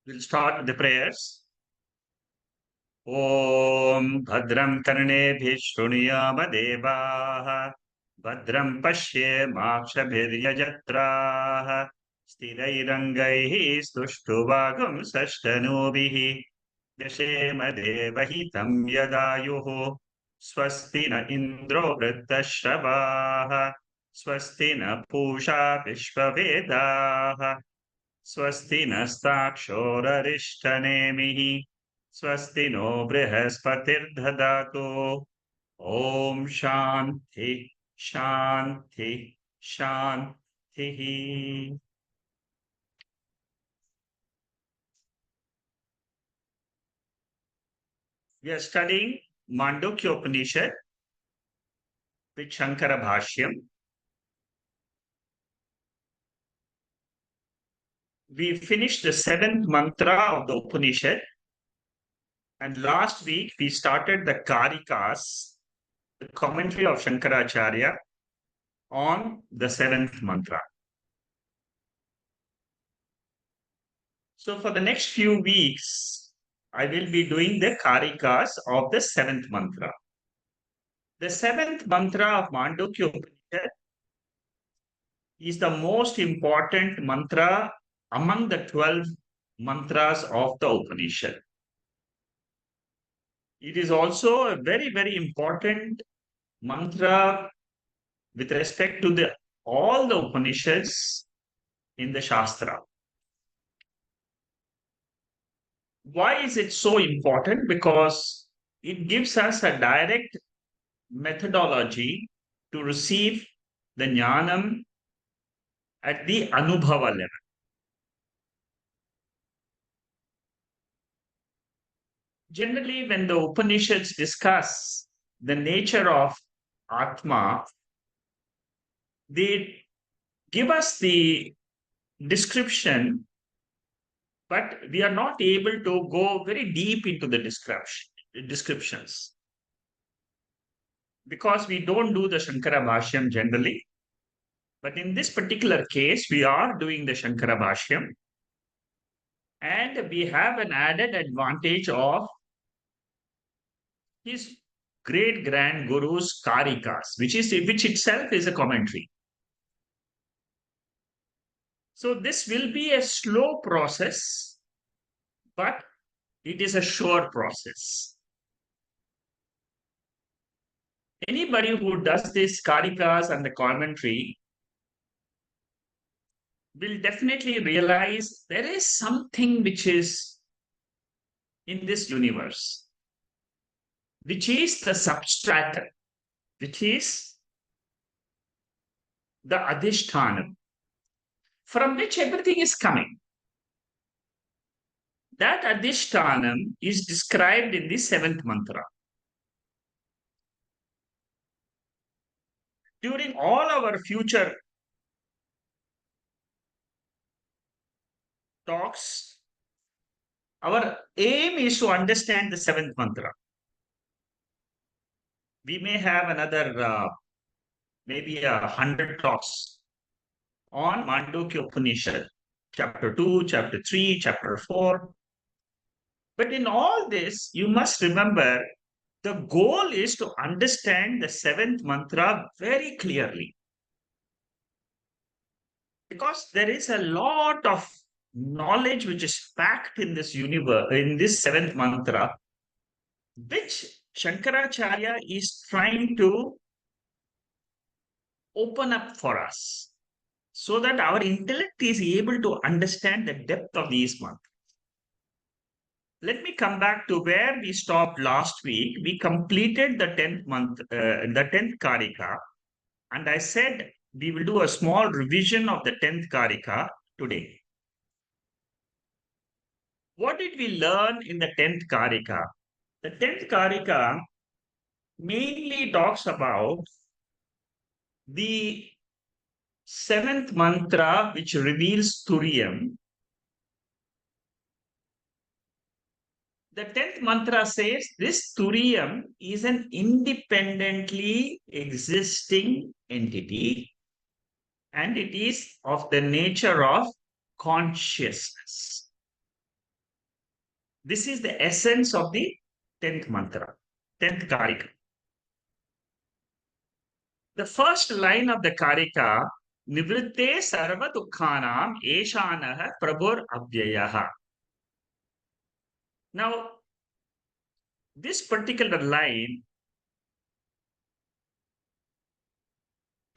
We'll start with the prayers. Om Bhadram Karnebhi Shruniyama Devaha Bhadram Pashye Makshabhiryajatraha Stirairangaihi Stuštuvagam Sashtanubihi Yashema Devahitam Yadayuhu Swasti na Indro Vrittashravaha Swasti na Pusha Vishvavedaha Swasti nastakshorarishthanemihi Swasti no brihaspatirdhadatu Om Shanti Shanti Shanti. We are studying Mandukya Upanishad with Shankaracharya. We finished the 7th mantra of the Upanishad, and last week we started the Karikas, the commentary of Shankaracharya on the 7th mantra. So for the next few weeks, I will be doing the Karikas of the 7th mantra. The 7th mantra of Mandukya Upanishad is the most important mantra among the 12 mantras of the Upanishad. It is also a very, very important mantra with respect to all the Upanishads in the Shastra. Why is it so important? Because it gives us a direct methodology to receive the jnanam at the anubhava level. Generally, when the Upanishads discuss the nature of Atma, they give us the description, but we are not able to go very deep into the descriptions because we don't do the Shankarabhashyam generally. But in this particular case, we are doing the Shankarabhashyam, and we have an added advantage of his great grand guru's Karikas, which itself is a commentary. So this will be a slow process, but it is a sure process. Anybody who does this Karikas and the commentary will definitely realize there is something which is in this universe, which is the substratum, which is the adhishthanam, from which everything is coming. That adhishthanam is described in the 7th mantra. During all our future talks, our aim is to understand the 7th mantra. We may have another maybe 100 talks on Mandukya Upanishad, chapter 2, chapter 3, chapter 4. But in all this, you must remember the goal is to understand the 7th mantra very clearly. Because there is a lot of knowledge which is packed in this universe, in this 7th mantra, which Shankaracharya is trying to open up for us so that our intellect is able to understand the depth of these mantras. Let me come back to where we stopped last week. We completed the 10th Karika, and I said we will do a small revision of the 10th Karika today. What did we learn in the 10th Karika? The 10th Karika mainly talks about the 7th mantra, which reveals Turiyam. The 10th mantra says this Turiyam is an independently existing entity, and it is of the nature of consciousness. This is the essence of the 10th mantra, 10th Karika. The first line of the Karika, Nivritte sarva dukkhanam eshanah prabhur abhyayaha. Now, this particular line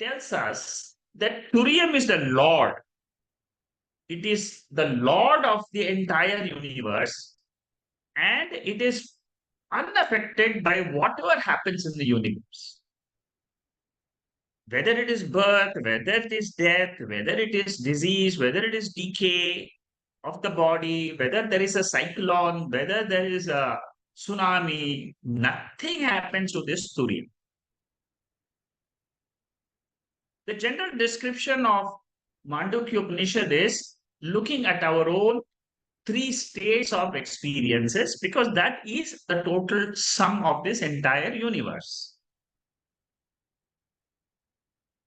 tells us that Turium is the Lord. It is the Lord of the entire universe, and it is unaffected by whatever happens in the universe. Whether it is birth, whether it is death, whether it is disease, whether it is decay of the body, whether there is a cyclone, whether there is a tsunami, nothing happens to this Turiya. The general description of Mandukya Upanishad is looking at our own three states of experiences, because that is the total sum of this entire universe.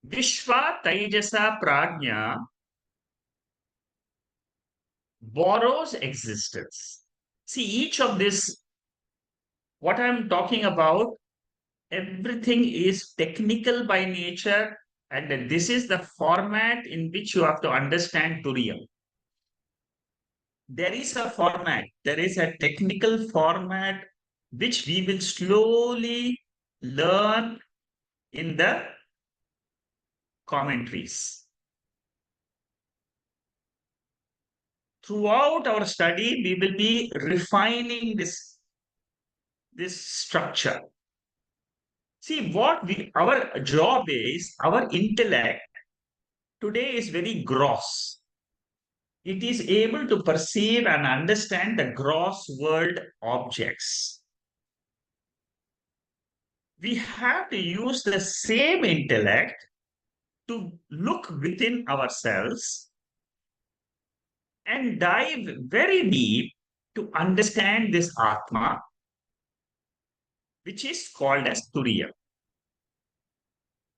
Vishwa Taijasa Prajna borrows existence. See, each of this, what I'm talking about, everything is technical by nature, and this is the format in which you have to understand Turiya. There is a format, there is a technical format which we will slowly learn in the commentaries. Throughout our study, we will be refining this structure. See, our job is, our intellect today is very gross. It is able to perceive and understand the gross world objects. We have to use the same intellect to look within ourselves and dive very deep to understand this Atma, which is called as Turiya.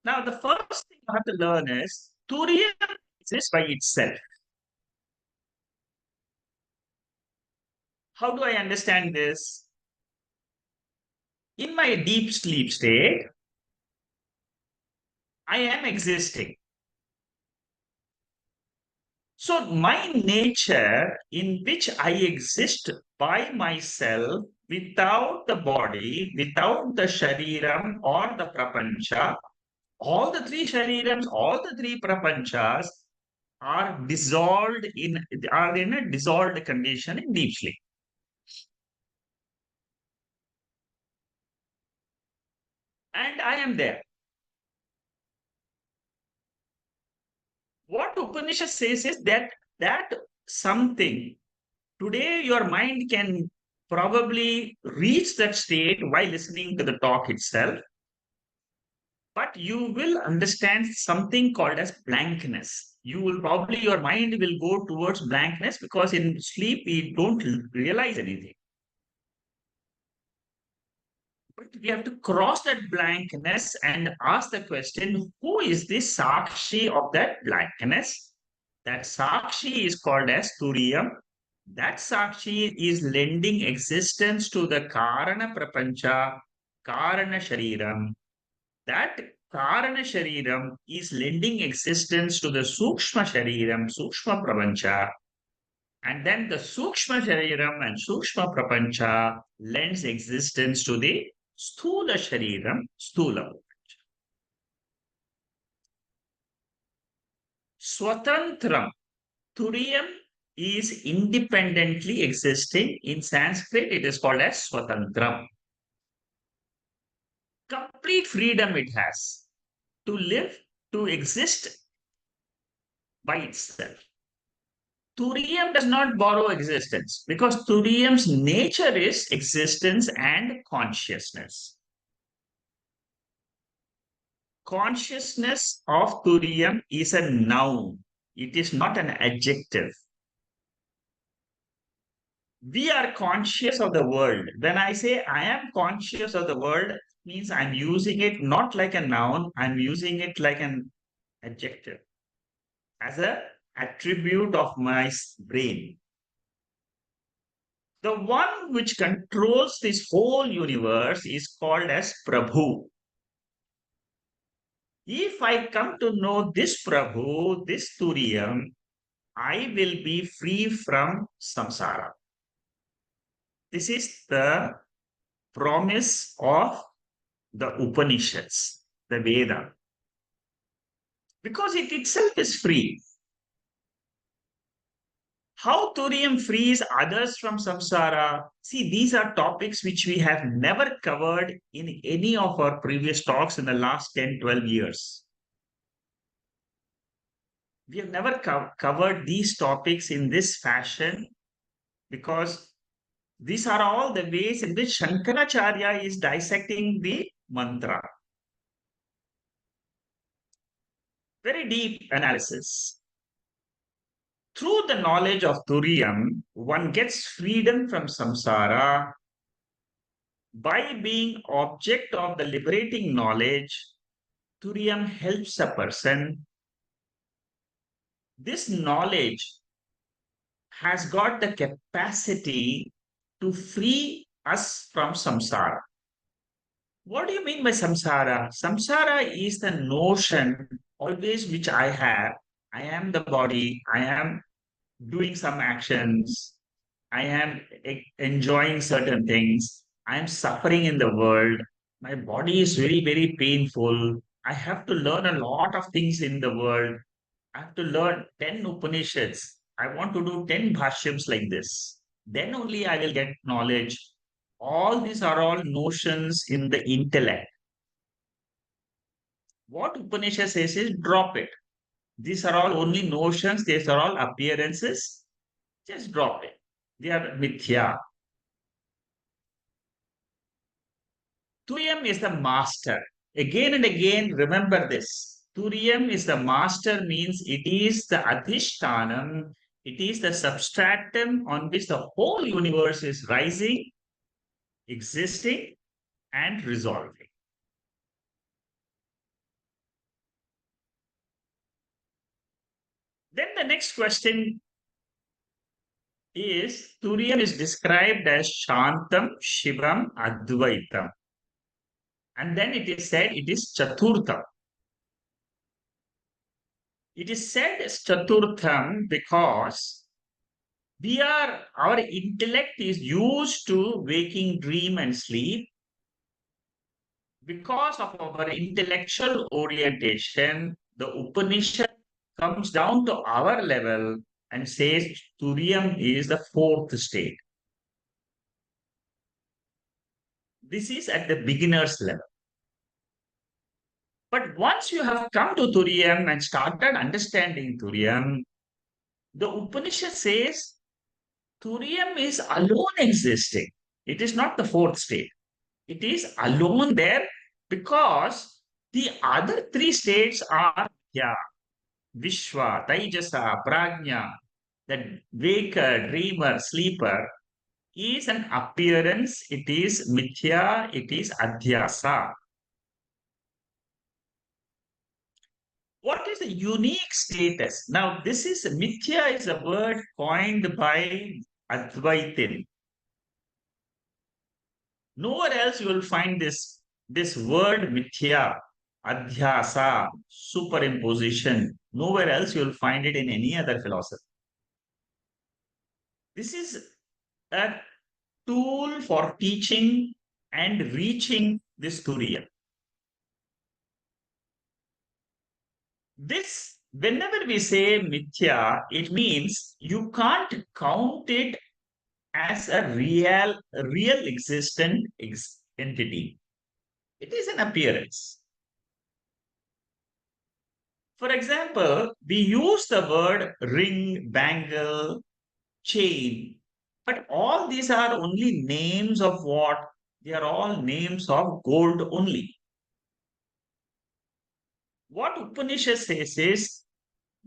Now, the first thing you have to learn is Turiya exists by itself. How do I understand this? In my deep sleep state, I am existing. So, my nature in which I exist by myself without the body, without the shariram or the prapancha, all the three sharirams, all the three prapanchas are in a dissolved condition in deep sleep. And I am there. What Upanishad says is that something, today your mind can probably reach that state while listening to the talk itself, but you will understand something called as blankness. Your mind will go towards blankness, because in sleep we don't realize anything. But we have to cross that blankness and ask the question, who is this Sakshi of that blankness? That Sakshi is called as Turiyam. That Sakshi is lending existence to the Karana Prapancha, Karana Shariram. That Karana Shariram is lending existence to the Sukshma Shariram, Sukshma Prapancha. And then the Sukshma Shariram and Sukshma Prapancha lends existence to the Sthula Shariram, Sthula. Swatantram, Turiyam is independently existing. In Sanskrit, it is called as Swatantram. Complete freedom it has to live, to exist by itself. Turiyam does not borrow existence, because Turiyam's nature is existence and consciousness. Consciousness of Turiyam is a noun. It is not an adjective. We are conscious of the world. When I say I am conscious of the world, it means I'm using it not like a noun, I'm using it like an adjective, as an attribute of my brain. The one which controls this whole universe is called as Prabhu. If I come to know this Prabhu, this Turiyam, I will be free from samsara. This is the promise of the Upanishads, the Veda, because it itself is free. How Turiyam frees others from samsara? See, these are topics which we have never covered in any of our previous talks in the last 10, 12 years. We have never covered these topics in this fashion because these are all the ways in which Shankaracharya is dissecting the mantra. Very deep analysis. Through the knowledge of Turiyam, one gets freedom from samsara by being object of the liberating knowledge. Turiyam helps a person. This knowledge has got the capacity to free us from samsara. What do you mean by samsara? Samsara is the notion always which I have. I am the body, I am doing some actions, I am enjoying certain things, I am suffering in the world, my body is very, very painful. I have to learn a lot of things in the world. I have to learn 10 Upanishads. I want to do 10 Bhashyams like this. Then only I will get knowledge. All these are all notions in the intellect. What Upanishad says is drop it. These are all only notions, these are all appearances. Just drop it. They are mithya. Turiyam is the master. Again and again, remember this. Turiyam is the master means it is the adhishtanam, it is the substratum on which the whole universe is rising, existing, and resolving. Then the next question is Turiyam is described as Shantam, Shivam, Advaitam. And then it is said it is Chaturtham. It is said as Chaturtham because our intellect is used to waking, dream, and sleep. Because of our intellectual orientation, the Upanishad comes down to our level and says Turiyam is the fourth state. This is at the beginner's level. But once you have come to Turiyam and started understanding Turiyam, the Upanishad says Turiyam is alone existing. It is not the fourth state. It is alone there because the other three states are Vishwa, Taijasa, Prajna, the waker, dreamer, sleeper is an appearance, it is mithya, it is adhyasa. What is the unique status? Now, this is mithya is a word coined by Advaitin. Nowhere else you will find this word mithya, adhyasa, superimposition. Nowhere else you will find it in any other philosophy. This is a tool for teaching and reaching this Turiya. This, whenever we say mithya, it means you can't count it as a real existent entity. It is an appearance. For example, we use the word ring, bangle, chain, but all these are only names of what? They are all names of gold only. What Upanishad says is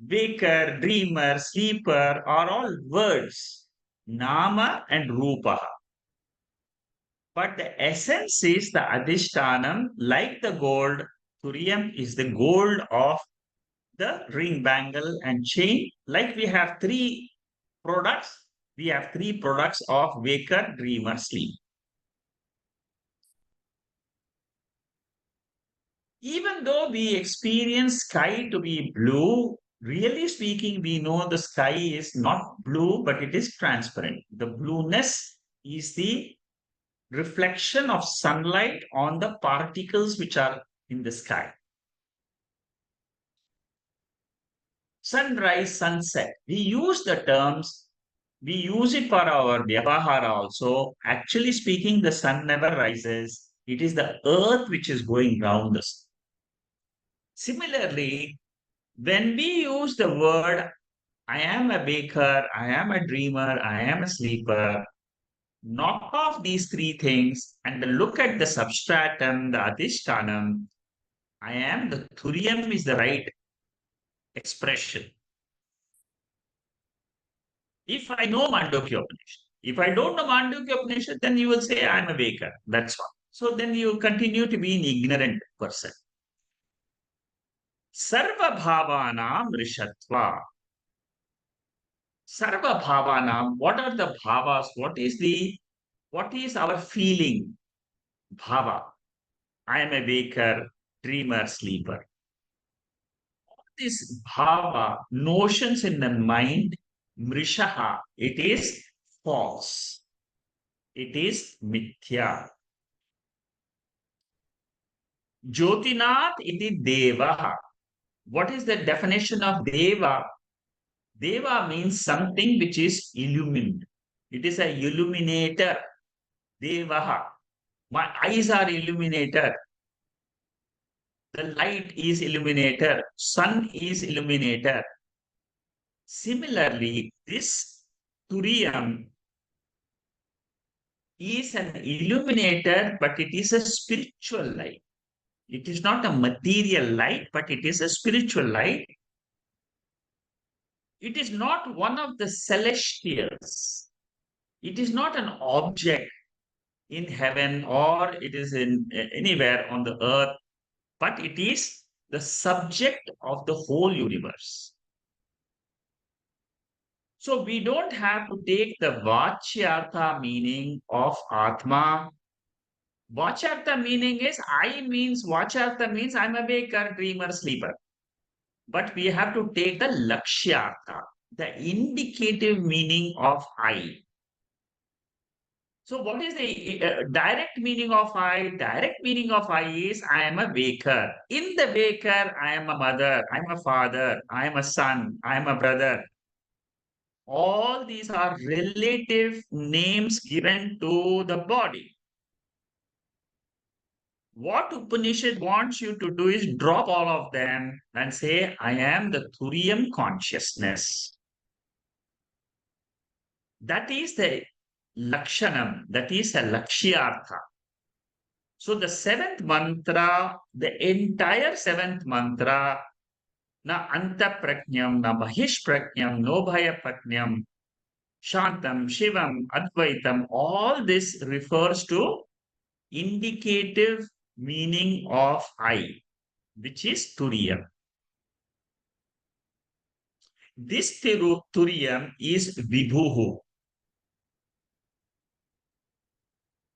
waker, dreamer, sleeper are all words, nama and rupa. But the essence is the adhishtanam, like the gold. Turiyam is the gold of the ring, bangle, and chain. Like we have three products, We have three products of waker, dreamer, sleep. Even though we experience sky to be blue, really speaking, we know the sky is not blue, but it is transparent. The blueness is the reflection of sunlight on the particles which are in the sky. Sunrise, sunset. We use the terms, we use it for our vyavahara also. Actually speaking, the sun never rises. It is the earth which is going round us. Similarly, when we use the word, I am a baker, I am a dreamer, I am a sleeper, knock off these three things and look at the substratum, the adhishtanam. I am the thuriyam is the right expression. If I know Mandukya Upanishad, if I don't know Mandukya Upanishad, then you will say I am a baker. That's all. So then you continue to be an ignorant person. Sarva bhavanam rishatva. Sarva bhavanam. What are the bhavas? What is our feeling? Bhava. I am a baker, dreamer, sleeper. This bhava, notions in the mind, mrishaha, it is false. It is mithya. Jyotinat iti deva. What is the definition of deva? Deva means something which is illumined. It is a illuminator. Devaha. My eyes are illuminated. The light is illuminator. Sun is illuminator. Similarly, this Turiyam is an illuminator, but it is a spiritual light. It is not a material light, but it is a spiritual light. It is not one of the celestials. It is not an object in heaven or it is in anywhere on the earth, but it is the subject of the whole universe. So we don't have to take the Vachyartha meaning of Atma. Vachyartha meaning is I means Vachyartha means I'm a waker, dreamer, sleeper. But we have to take the Lakshyartha, the indicative meaning of I. So what is the direct meaning of I? Direct meaning of I is I am a waker. In the waker, I am a mother, I am a father, I am a son, I am a brother. All these are relative names given to the body. What Upanishad wants you to do is drop all of them and say, I am the Turiyam consciousness. That is the Lakshanam, that is a Lakshyartha. So the seventh mantra, the entire seventh mantra, na anta prajnam, na mahish prajnam, no bhaya prajnam, shantam, shivam, advaitam, all this refers to indicative meaning of I, which is Turiyam. This Turiyam is Vibhuhu.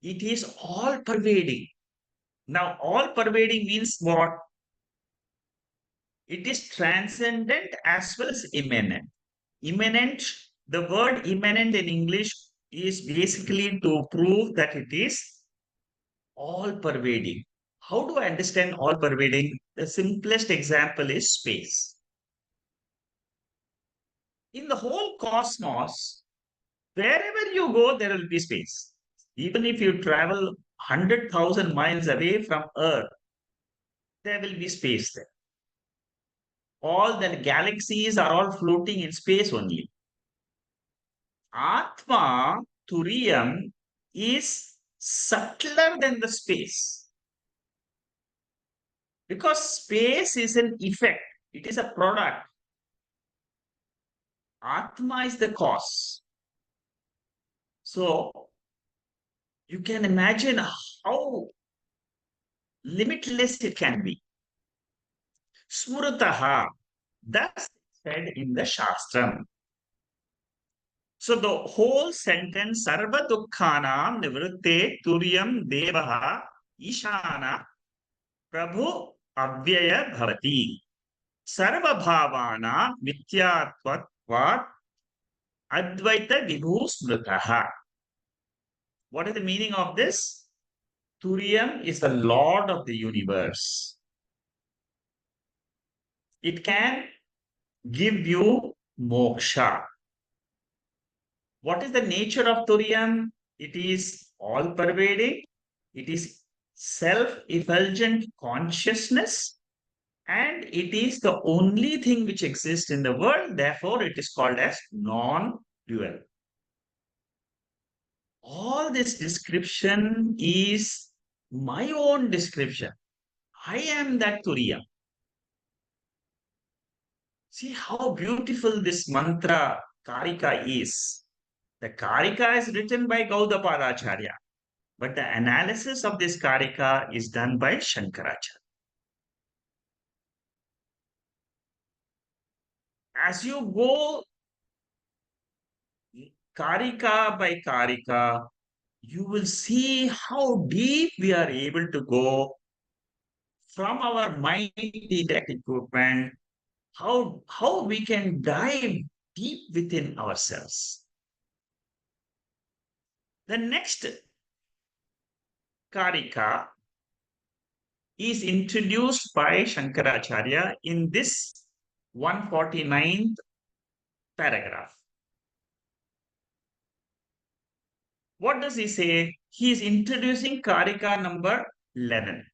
It is all pervading. Now, all pervading means what? It is transcendent as well as immanent. Immanent, the word immanent in English is basically to prove that it is all pervading. How do I understand all pervading? The simplest example is space. In the whole cosmos, wherever you go, there will be space. Even if you travel 100,000 miles away from Earth, there will be space there. All the galaxies are all floating in space only. Atma, Turiyam, is subtler than the space. Because space is an effect, it is a product. Atma is the cause. So, you can imagine how limitless it can be. Smrutaha, that's said in the Shastram. So the whole sentence, Sarva Dukkhanam Nivritte Turyam Devaha Ishana Prabhu Avyaya Bhavati. Sarva Bhavana Mityatvat Advaita Vibhu Smritaha. What is the meaning of this? Turyam is the Lord of the universe. It can give you moksha. What is the nature of Turyam? It is all pervading. It is self-effulgent consciousness, and it is the only thing which exists in the world. Therefore, it is called as non-dual. All this description is my own description. I am that Turiya. See how beautiful this mantra Karika is. The Karika is written by Gaudapada Acharya, but the analysis of this Karika is done by Shankaracharya. As you go Karika by Karika, you will see how deep we are able to go from our mighty tech equipment, how we can dive deep within ourselves. The next Karika is introduced by Shankaracharya in this 149th paragraph. What does he say? He is introducing Karika number 11.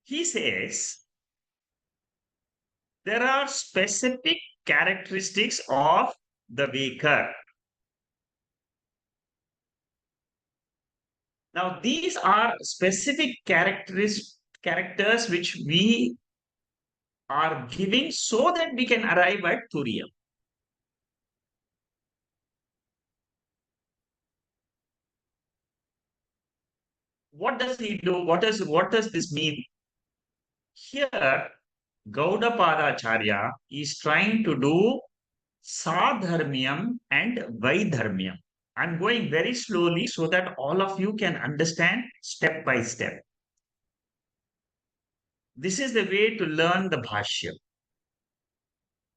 He says, there are specific characteristics of the waker. Now, these are specific characters which we are giving so that we can arrive at Turiya. What does he do? What does this mean? Here, Gaudapada Acharya is trying to do Sadharmyam and Vaidharmyam. I'm going very slowly so that all of you can understand step by step. This is the way to learn the Bhashyam.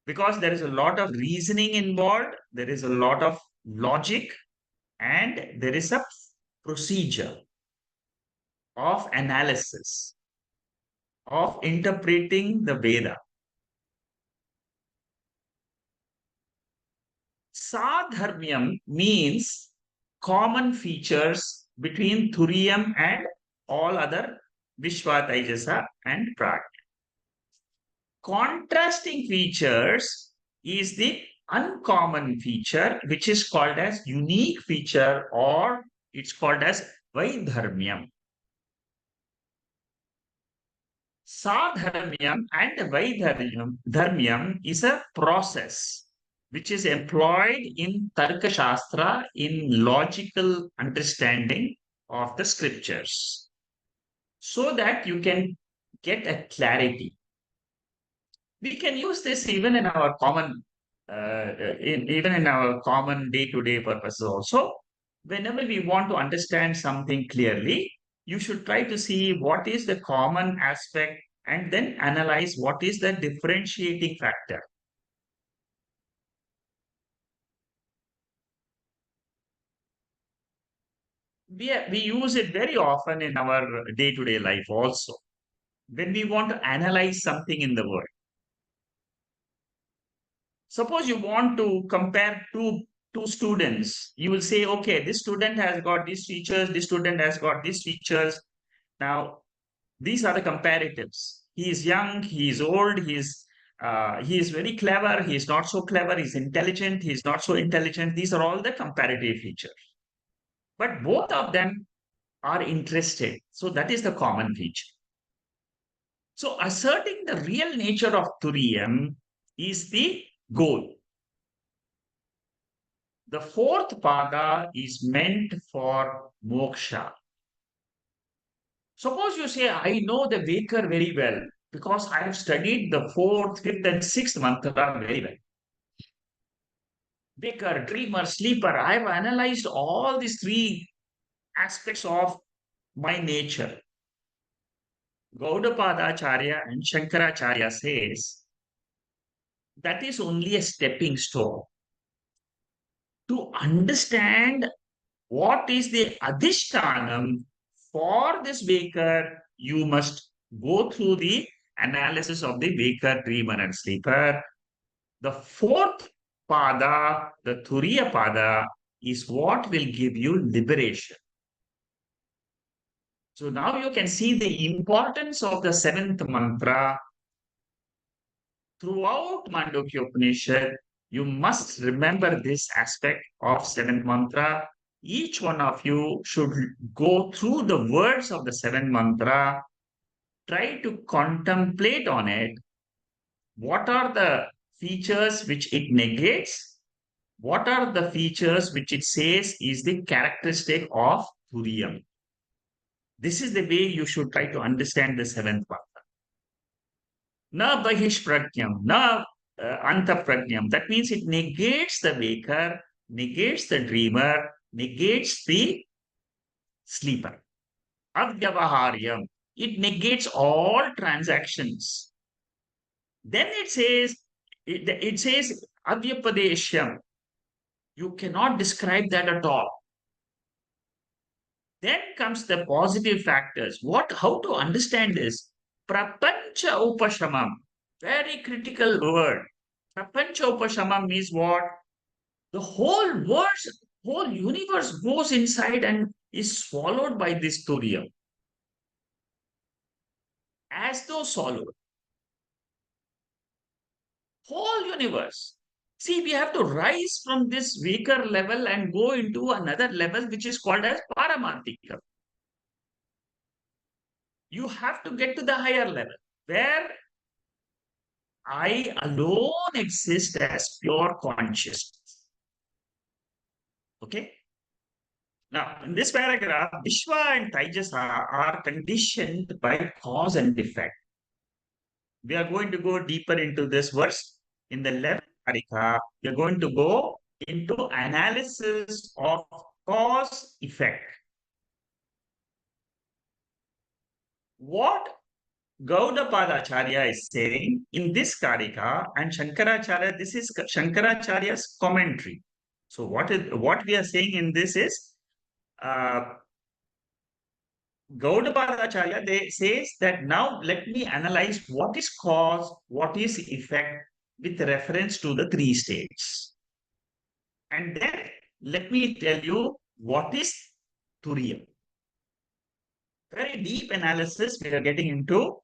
Because there is a lot of reasoning involved, there is a lot of logic, and there is a procedure of analysis, of interpreting the Veda. Sadharmyam means common features between Thuriyam and all other Vishwa, Taijasa and Pragya. Contrasting features is the uncommon feature, which is called as unique feature, or it's called as Vaidharmyam. Sadharmyam and Vaidharmyam is a process which is employed in Tarka Shastra in logical understanding of the scriptures so that you can get a clarity. We can use this even in our common even in our common day-to-day purposes also. Whenever we want to understand something clearly, you should try to see what is the common aspect and then analyze what is the differentiating factor. We use it very often in our day-to-day life also. When we want to analyze something in the world, suppose you want to compare two students, you will say, okay, this student has got these features, this student has got these features. Now, these are the comparatives. He is young, he is old, he is very clever, he is not so clever, he's intelligent, he is not so intelligent. These are all the comparative features. But both of them are interested. So that is the common feature. So asserting the real nature of Turiyam is the goal. The fourth pada is meant for moksha. Suppose you say, I know the Vaker very well because I have studied the fourth, fifth, and sixth mantra very well. waker, dreamer, sleeper. I have analyzed all these three aspects of my nature. Gaudapada Acharya and Shankaracharya says that is only a stepping stone. To understand what is the adhishtanam for this waker, you must go through the analysis of the waker, dreamer, and sleeper. The fourth pada, the Turiya pada, is what will give you liberation. So now you can see the importance of the seventh mantra. Throughout Mandukya Upanishad, you must remember this aspect of seventh mantra. Each one of you should go through the words of the seventh mantra, try to contemplate on it. What are the features which it negates? What are the features which it says is the characteristic of Turiyam? This is the way you should try to understand the seventh mantra. Na bahishpragyam, na antapragyam. That means it negates the waker, negates the dreamer, negates the sleeper. Avyavaharyam. It negates all transactions. Then it says avyapadeshyam. You cannot describe that at all. Then comes the positive factors. How to understand this? Prapancha upashamam. Very critical word. Prapancha upashamam means what? The whole universe goes inside and is swallowed by this turiya. As though swallowed. Whole universe. See, we have to rise from this weaker level and go into another level which is called as paramarthika. You have to get to the higher level where I alone exist as pure consciousness. Okay? Now, in this paragraph, Vishwa and Taijasa are conditioned by cause and effect. We are going to go deeper into this verse. In the 11th Karika, we are going to go into analysis of cause effect. What Gaudapada Acharya is saying in this Karika and Shankaracharya, this is Shankaracharya's commentary. So what we are saying in this is Gaudapada Acharya they says that now let me analyze what is cause, what is effect with reference to the three states. And then let me tell you what is Turiya. Very deep analysis we are getting into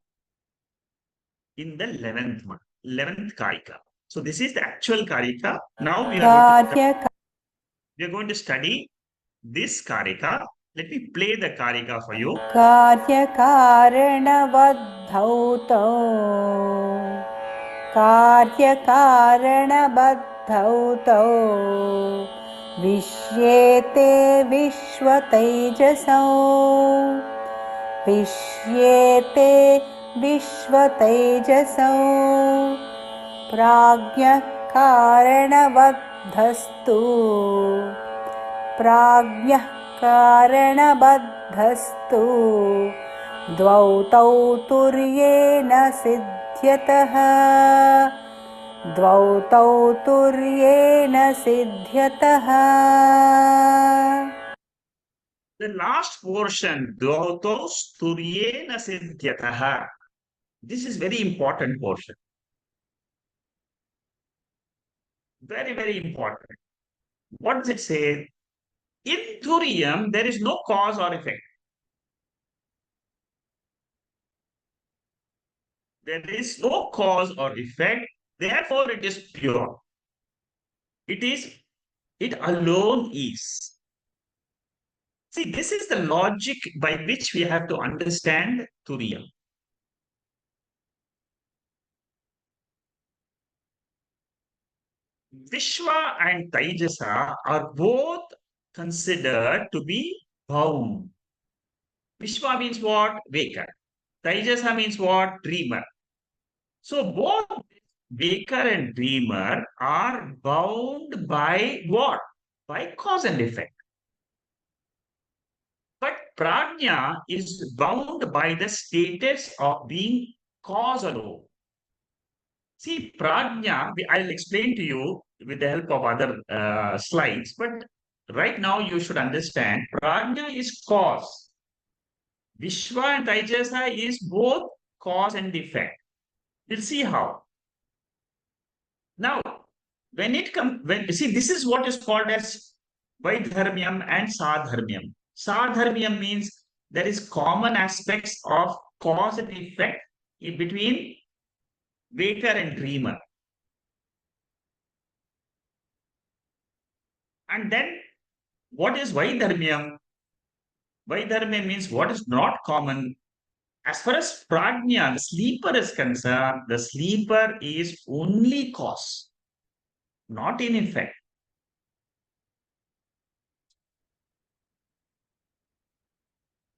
in the 11th Karika. So this is the actual Karika. Now we are going to study this Karika. Let me play the Karika for you. कार्यकारणबद्धौ विश्येते विश्वतैजसौ प्राज्ञः कारणबद्धस्तु द्वौ तौ तुर्येण सिद्ध्यतः The last portion, Dvauto Turyena Siddhyataha. This is very important portion. Very, very important. What does it say? In Turiyam, there is no cause or effect. There is no cause or effect, therefore it is pure. It alone is. See, this is the logic by which we have to understand Turiya. Vishwa and Taijasa are both considered to be bound. Vishwa means what? Waker. Taijasa means what? Dreamer. So both waker and dreamer are bound by what? By cause and effect. But prajna is bound by the status of being cause alone. See, prajna, I'll explain to you with the help of other slides, but right now you should understand prajna is cause. Vishwa and Taijasa is both cause and effect. We'll see how. Now, when it comes, see, this is what is called as Vaidharmyam and Sadharmyam. Sadharmyam means there is common aspects of cause and effect in between waker and dreamer. And then what is Vaidharmyam? Vaidharmyam means what is not common. As far as prajna, the sleeper is concerned, the sleeper is only cause, not in effect.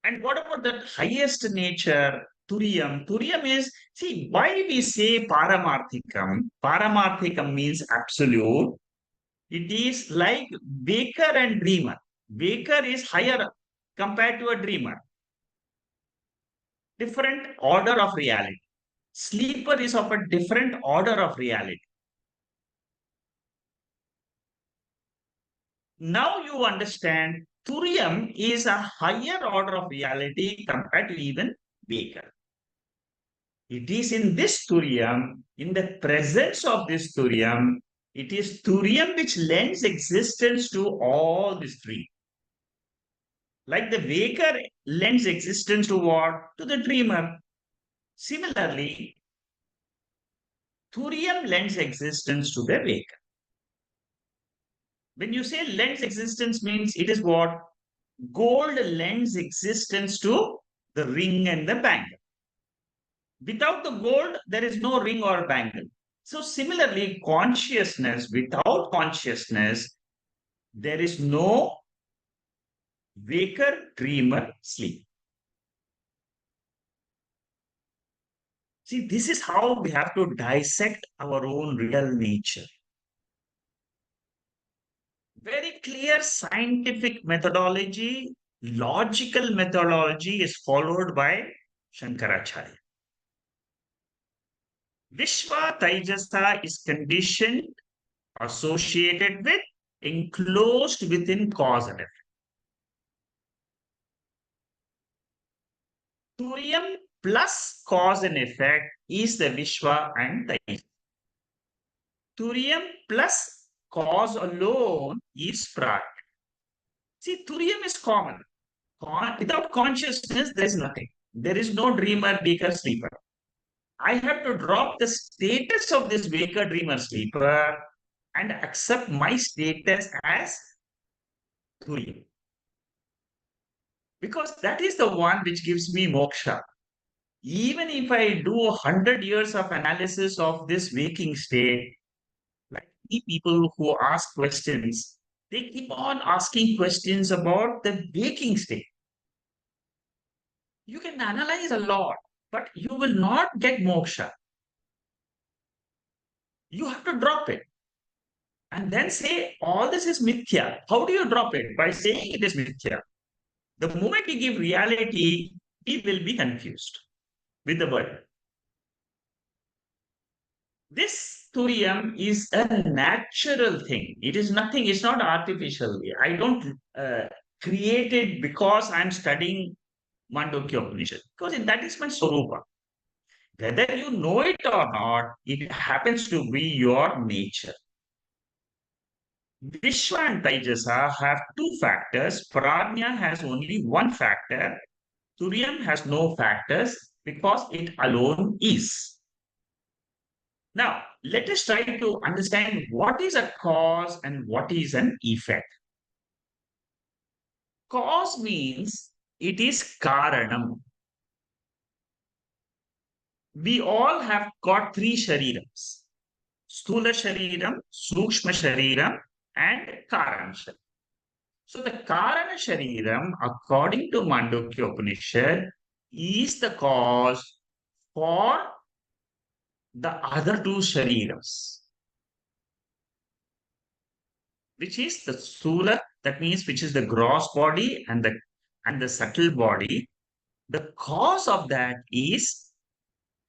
And what about that highest nature, Turiyam? Turiyam is, see, why we say Paramarthikam? Paramarthikam means absolute. It is like waker and dreamer. Waker is higher compared to a dreamer. Different order of reality. Sleeper is of a different order of reality. Now you understand Turiyam is a higher order of reality compared to even waker. It is in this Turiyam, in the presence of this Turiyam, it is Turiyam which lends existence to all these three. Like the waker lends existence to what? To the dreamer. Similarly, Turiyam lends existence to the waker. When you say lends existence means it is what? Gold lends existence to the ring and the bangle. Without the gold, there is no ring or bangle. So similarly, consciousness, without consciousness, there is no waker, dreamer, sleep. See, this is how we have to dissect our own real nature. Very clear scientific methodology, logical methodology is followed by Shankaracharya. Vishwa Taijasa is conditioned, associated with, enclosed within cause and effect. Turiyam plus cause and effect is the Vishwa and Taijasa. Turiyam plus cause alone is Prajna. See, Turiyam is common. Without consciousness, there is nothing. There is no dreamer, waker, sleeper. I have to drop the status of this waker, dreamer, sleeper and accept my status as Turiyam. Because that is the one which gives me moksha. Even if I do 100 years of analysis of this waking state, like people who ask questions, they keep on asking questions about the waking state. You can analyze a lot, but you will not get moksha. You have to drop it and then say all this is mithya. How do you drop it? By saying it is mithya. The moment we give reality, we will be confused with the word. This Turiyam is a natural thing. It is nothing, it's not artificial. I don't create it because I'm studying Mandukya Upanishad, because that is my Swarupa. Whether you know it or not, it happens to be your nature. Vishwa and Taijasa have two factors. Prajna has only one factor. Turiyam has no factors because it alone is. Now, let us try to understand what is a cause and what is an effect. Cause means it is karanam. We all have got three sharirams. Sthula shariram, Sukshma shariram, and Karana shariram. So the Karana shariram, according to Mandukya Upanishad, is the cause for the other two shariras, which is the Sthula, that means which is the gross body and the subtle body. The cause of that is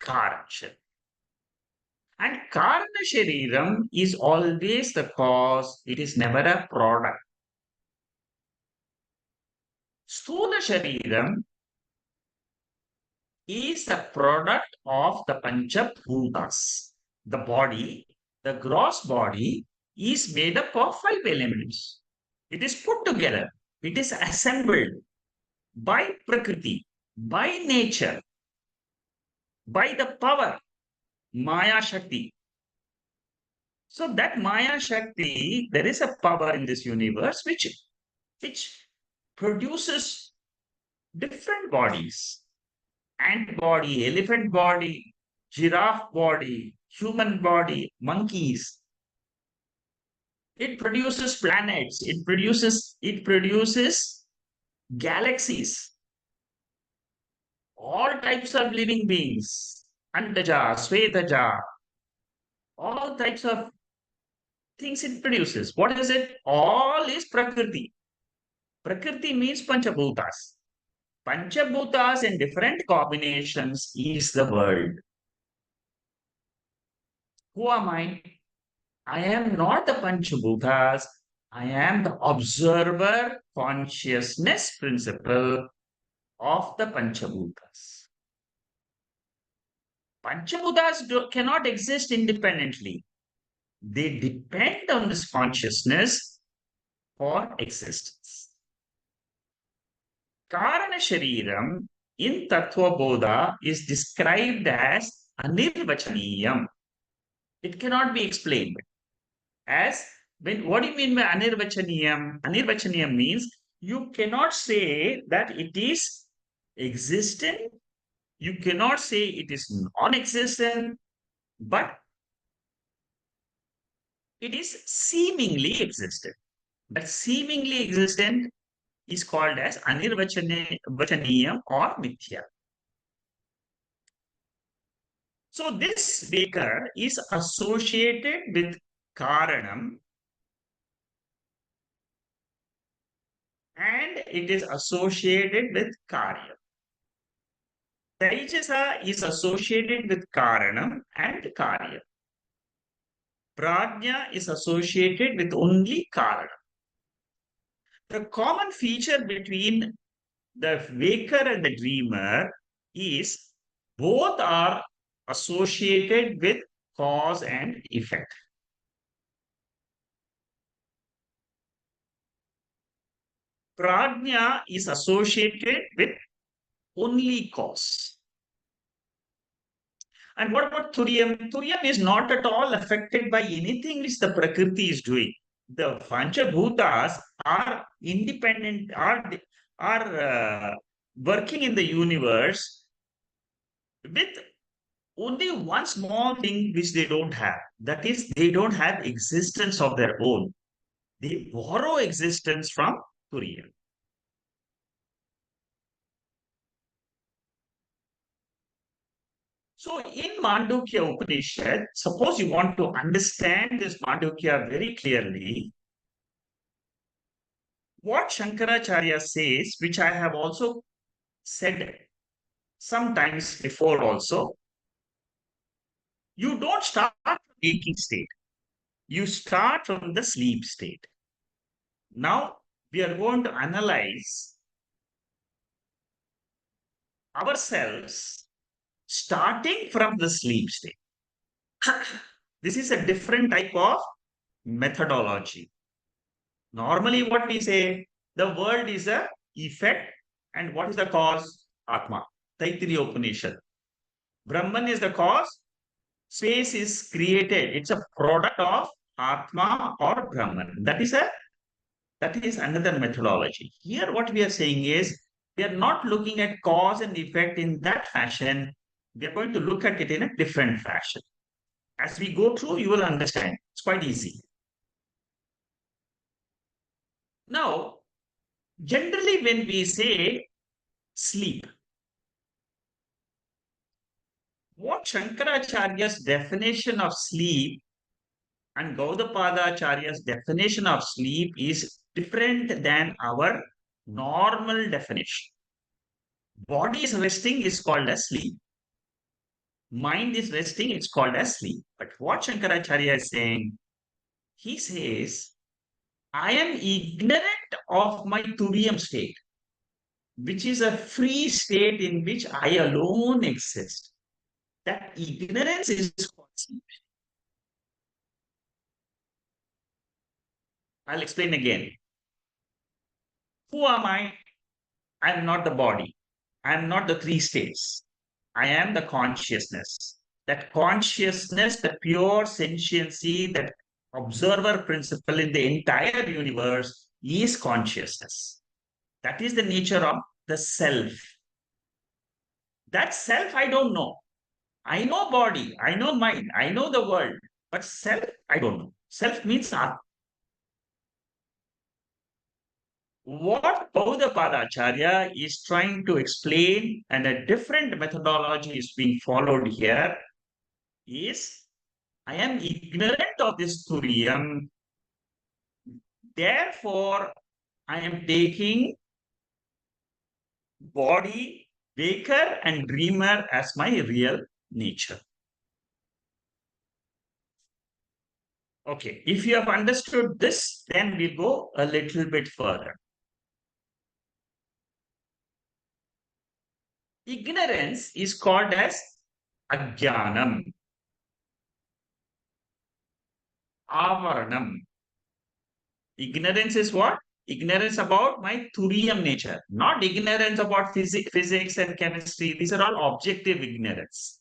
Karana. And Karana Shariram is always the cause, it is never a product. Sthula Shariram is a product of the Panchabhutas. The body, the gross body, is made up of five elements. It is put together, it is assembled by Prakriti, by nature, by the power, Maya Shakti. So that Maya Shakti, there is a power in this universe which produces different bodies. Ant body, elephant body, giraffe body, human body, monkeys. It produces planets. It produces galaxies. All types of living beings. Antaja, Swetaja, all types of things it produces. What is it? All is Prakriti. Prakriti means Panchabhutas. Panchabhutas in different combinations is the world. Who am I? I am not the Panchabhutas. I am the observer consciousness principle of the Panchabhutas. Panchabhutas cannot exist independently. They depend on this consciousness for existence. Karana Shariram in Tattva Bodha is described as anirvachaniyam. It cannot be explained. As what do you mean by anirvachaniyam? Anirvachaniyam means you cannot say that it is existent, you cannot say it is non-existent, but it is seemingly existent. But seemingly existent is called as anirvachaniyam or mithya. So this Vakar is associated with Karanam and it is associated with Karya. Taijasa is associated with Karanam and Karya. Prajna is associated with only Karana. The common feature between the waker and the dreamer is both are associated with cause and effect. Prajna is associated with only cause. And what about Turyam? Turyam is not at all affected by anything which the Prakriti is doing. The Panchabhutas are independent, are working in the universe with only one small thing which they don't have. That is, they don't have existence of their own. They borrow existence from Turyam. So in Mandukya Upanishad, suppose you want to understand this Mandukya very clearly, what Shankaracharya says, which I have also said sometimes before also, you don't start from waking state. You start from the sleep state. Now we are going to analyze ourselves starting from the sleep state. This is a different type of methodology. Normally, what we say, the world is a effect, and what is the cause? Atma. Taittiriya Upanishad. Brahman is the cause. Space is created. It's a product of Atma or Brahman. That is another methodology. Here, what we are saying is we are not looking at cause and effect in that fashion. We are going to look at it in a different fashion. As we go through, you will understand. It's quite easy. Now, generally, when we say sleep, What Shankaracharya's definition of sleep and Gaudapada Acharya's definition of sleep is different than our normal definition. Body is resting is called as sleep. Mind is resting, it's called as sleep. But what Shankaracharya is saying, he says, I am ignorant of my Turiyam state, which is a free state in which I alone exist. That ignorance is called sleep. I'll explain again. Who am I? I'm not the body. I'm not the three states. I am the consciousness. That consciousness, the pure sentiency, that observer principle in the entire universe is consciousness. That is the nature of the self. That self I don't know. I know body, I know mind, I know the world, but self I don't know. Self means what Gaudapada Acharya is trying to explain, and a different methodology is being followed here, is I am ignorant of this Turiyam. Therefore, I am taking body, waker, and dreamer as my real nature. Okay, if you have understood this, then we'll go a little bit further. Ignorance is called as ajnanam, avaranam. Ignorance is what? Ignorance about my Turiyam nature, not ignorance about physics and chemistry. These are all objective ignorance.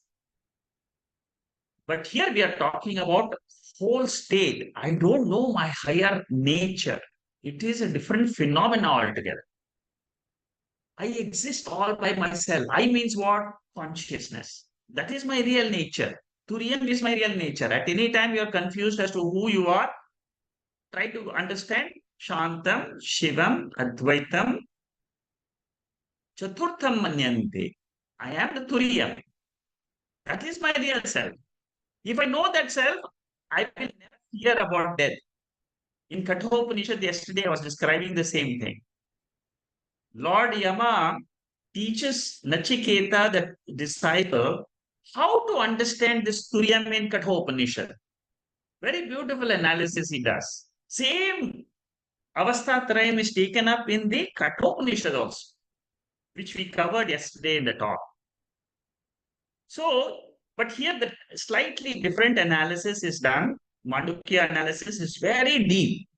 But here we are talking about whole state. I don't know my higher nature. It is a different phenomena altogether. I exist all by myself. I means what? Consciousness. That is my real nature. Turiyam is my real nature. At any time you are confused as to who you are, try to understand Shantam, Shivam, Advaitam, Chaturtham Manyante. I am the Turiyam. That is my real self. If I know that self, I will never fear about death. In Kathopanishad yesterday, I was describing the same thing. Lord Yama teaches Nachiketa, the disciple, how to understand this Turyam in Kathopanishad. Very beautiful analysis he does. Same Avasthatrayam is taken up in the Kathopanishad also, which we covered yesterday in the talk. So, but here the slightly different analysis is done. Mandukya analysis is very deep.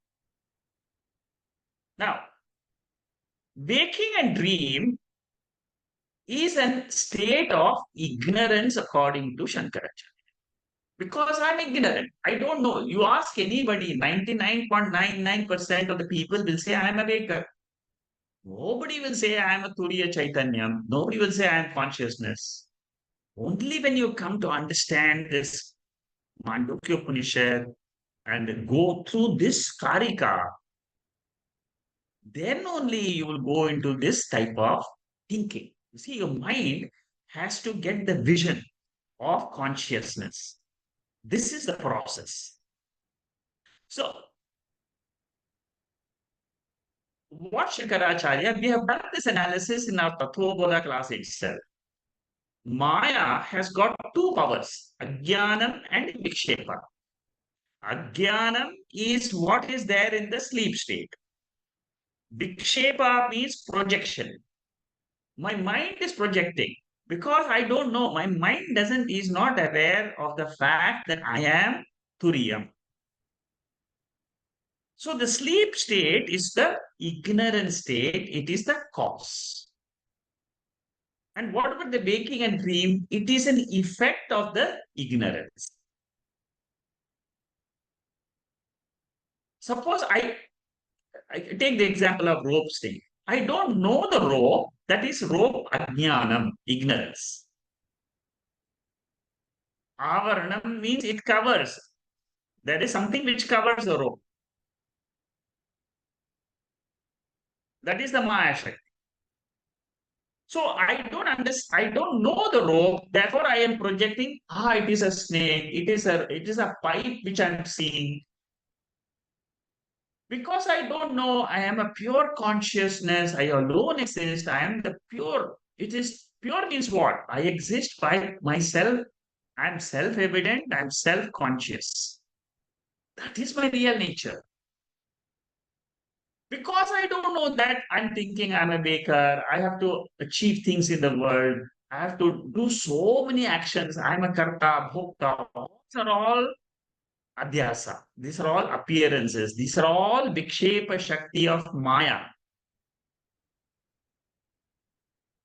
Now, waking and dream is a state of ignorance according to Shankaracharya. Because I'm ignorant. I don't know. You ask anybody, 99.99% of the people will say, I'm a waker. Nobody will say, I'm a Turiya Chaitanyam. Nobody will say, I'm consciousness. Only when you come to understand this Mandukya Upanishad and go through this Karika, then only you will go into this type of thinking. You see, your mind has to get the vision of consciousness. This is the process. So, what Shankaracharya, we have done this analysis in our Tattvabodha class itself. Maya has got two powers, Ajnanam and Vikshepa. Ajnanam is what is there in the sleep state. Vikshepa means projection. My mind is projecting because I don't know. My mind is not aware of the fact that I am Turiyam. So the sleep state is the ignorant state. It is the cause. And what about the waking and dream? It is an effect of the ignorance. Suppose I take the example of rope staying. I don't know the rope. That is rope ajnanam, ignorance. Avaranam means it covers. There is something which covers the rope. That is the Maya Shakti. So I don't know the rope. Therefore, I am projecting, it is a snake. It is a pipe which I'm seeing. Because I don't know, I am a pure consciousness. I alone exist. I am the pure. It is pure means what? I exist by myself. I'm self-evident. I'm self-conscious. That is my real nature. Because I don't know that, I'm thinking I'm a baker. I have to achieve things in the world. I have to do so many actions. I'm a karta, bhokta. These are all adhyasa. These are all appearances. These are all vikshepa shakti of Maya.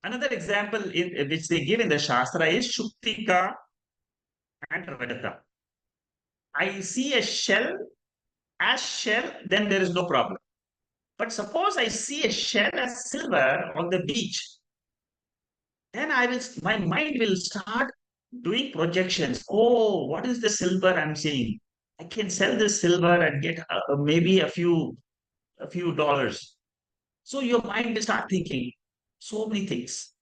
Another example which they give in the Shastra is Shuktika and Rajata. I see a shell as shell, then there is no problem. But suppose I see a shell as silver on the beach, then my mind will start doing projections. Oh, what is the silver I'm seeing? I can sell this silver and get maybe a few dollars. So your mind will start thinking so many things.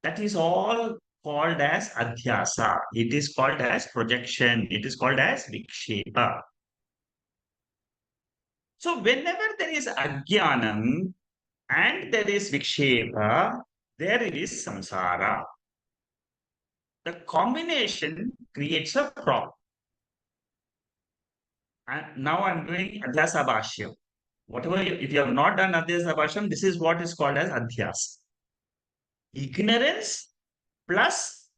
That is all called as adhyasa. It is called as projection. It is called as vikshepa. So whenever there is ajnanam and there is vikshepa, there is samsara. The combination creates a problem. And now I'm doing Adasa Bashyam. If you have not done Adasa Bashyam, this is what is called as Adhyas. Ignorance plus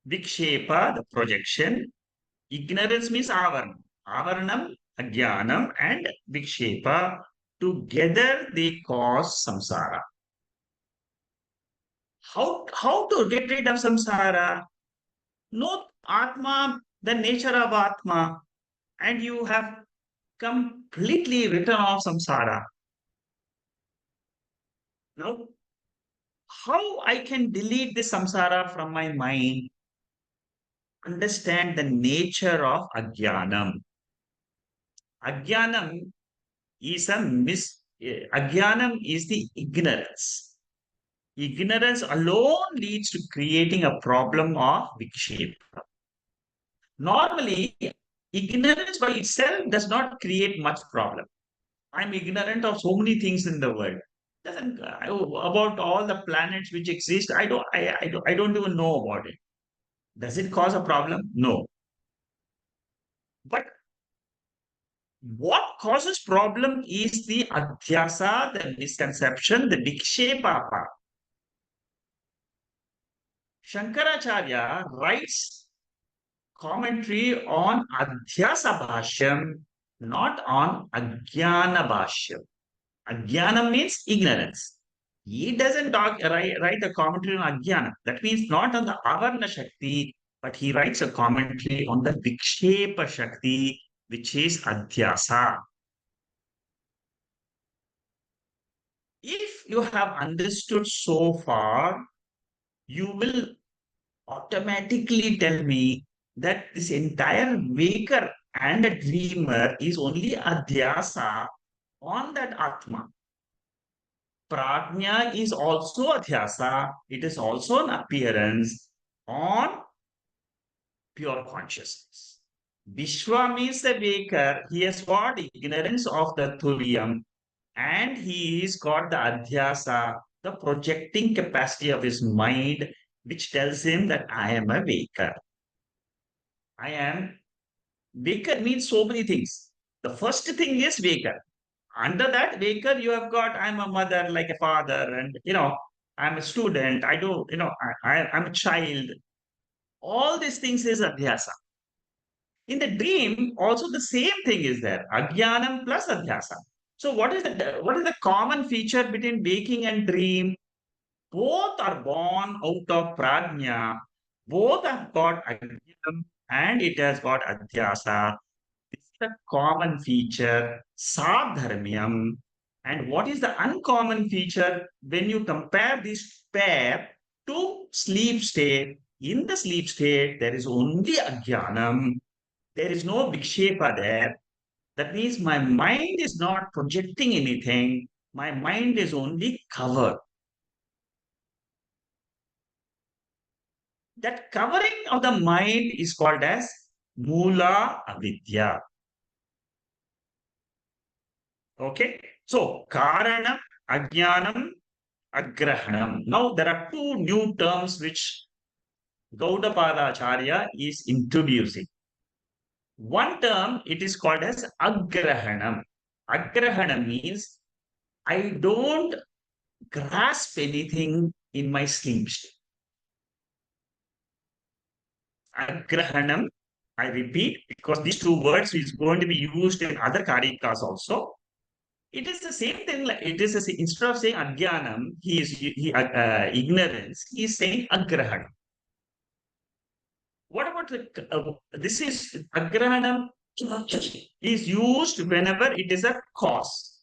Vikshepa, the projection. Ignorance means Avaranam. Avaranam, Ajnanam, and Vikshepa. Together they cause samsara. How to get rid of samsara? Know Atma, the nature of Atma, and you have completely written off samsara. Now, how I can delete the samsara from my mind? Understand the nature of ajnanam. Ajnanam is ajnanam is the ignorance. Ignorance alone leads to creating a problem of vikshepa. Normally, ignorance by itself does not create much problem. I'm ignorant of so many things in the world. Doesn't about all the planets which exist. I don't even know about it. Does it cause a problem? No. But what causes problem is the adhyasa, the misconception, the vikshepa part. Shankaracharya writes commentary on adhyasa bhashyam, not on ajnana bhashyam. Ajnana means ignorance. He doesn't write a commentary on Ajnana. That means not on the Avarna Shakti, but he writes a commentary on the Vikshepa Shakti, which is Adhyasa. If you have understood so far, you will automatically tell me that this entire waker and a dreamer is only Adhyasa on that Atma. Prajna is also adhyasa. It is also an appearance on pure consciousness. Vishwa means the waker. He has got ignorance of the Turiyam and he has got the adhyasa, the projecting capacity of his mind, which tells him that I am a waker. I am. Waker means so many things. The first thing is waker. Under that waker, you have got I'm a mother, like a father, and I'm a student. I do, I'm a child. All these things is adhyasa. In the dream, also the same thing is there. Ajnanam plus adhyasa. So what is the common feature between waking and dream? Both are born out of prajna. Both have got ajnanam and it has got adhyasa. This is the common feature, sadharmyam. And what is the uncommon feature when you compare this pair to sleep state? In the sleep state, there is only ajnanam. There is no vikshepa there. That means my mind is not projecting anything. My mind is only covered. That covering of the mind is called as Mula Avidya. Okay. So, Karanam, Ajnanam, Agrahanam. Now, there are two new terms which Gaudapada Acharya is introducing. One term, it is called as Agrahanam. Agrahanam means I don't grasp anything in my sleep state. Agrahanam, I repeat, because these two words is going to be used in other Karikas also. It is the same thing. Like it is instead of saying Ajnanam, ignorance. He is saying Agrahanam. What about this is Agrahanam is used whenever it is a cause.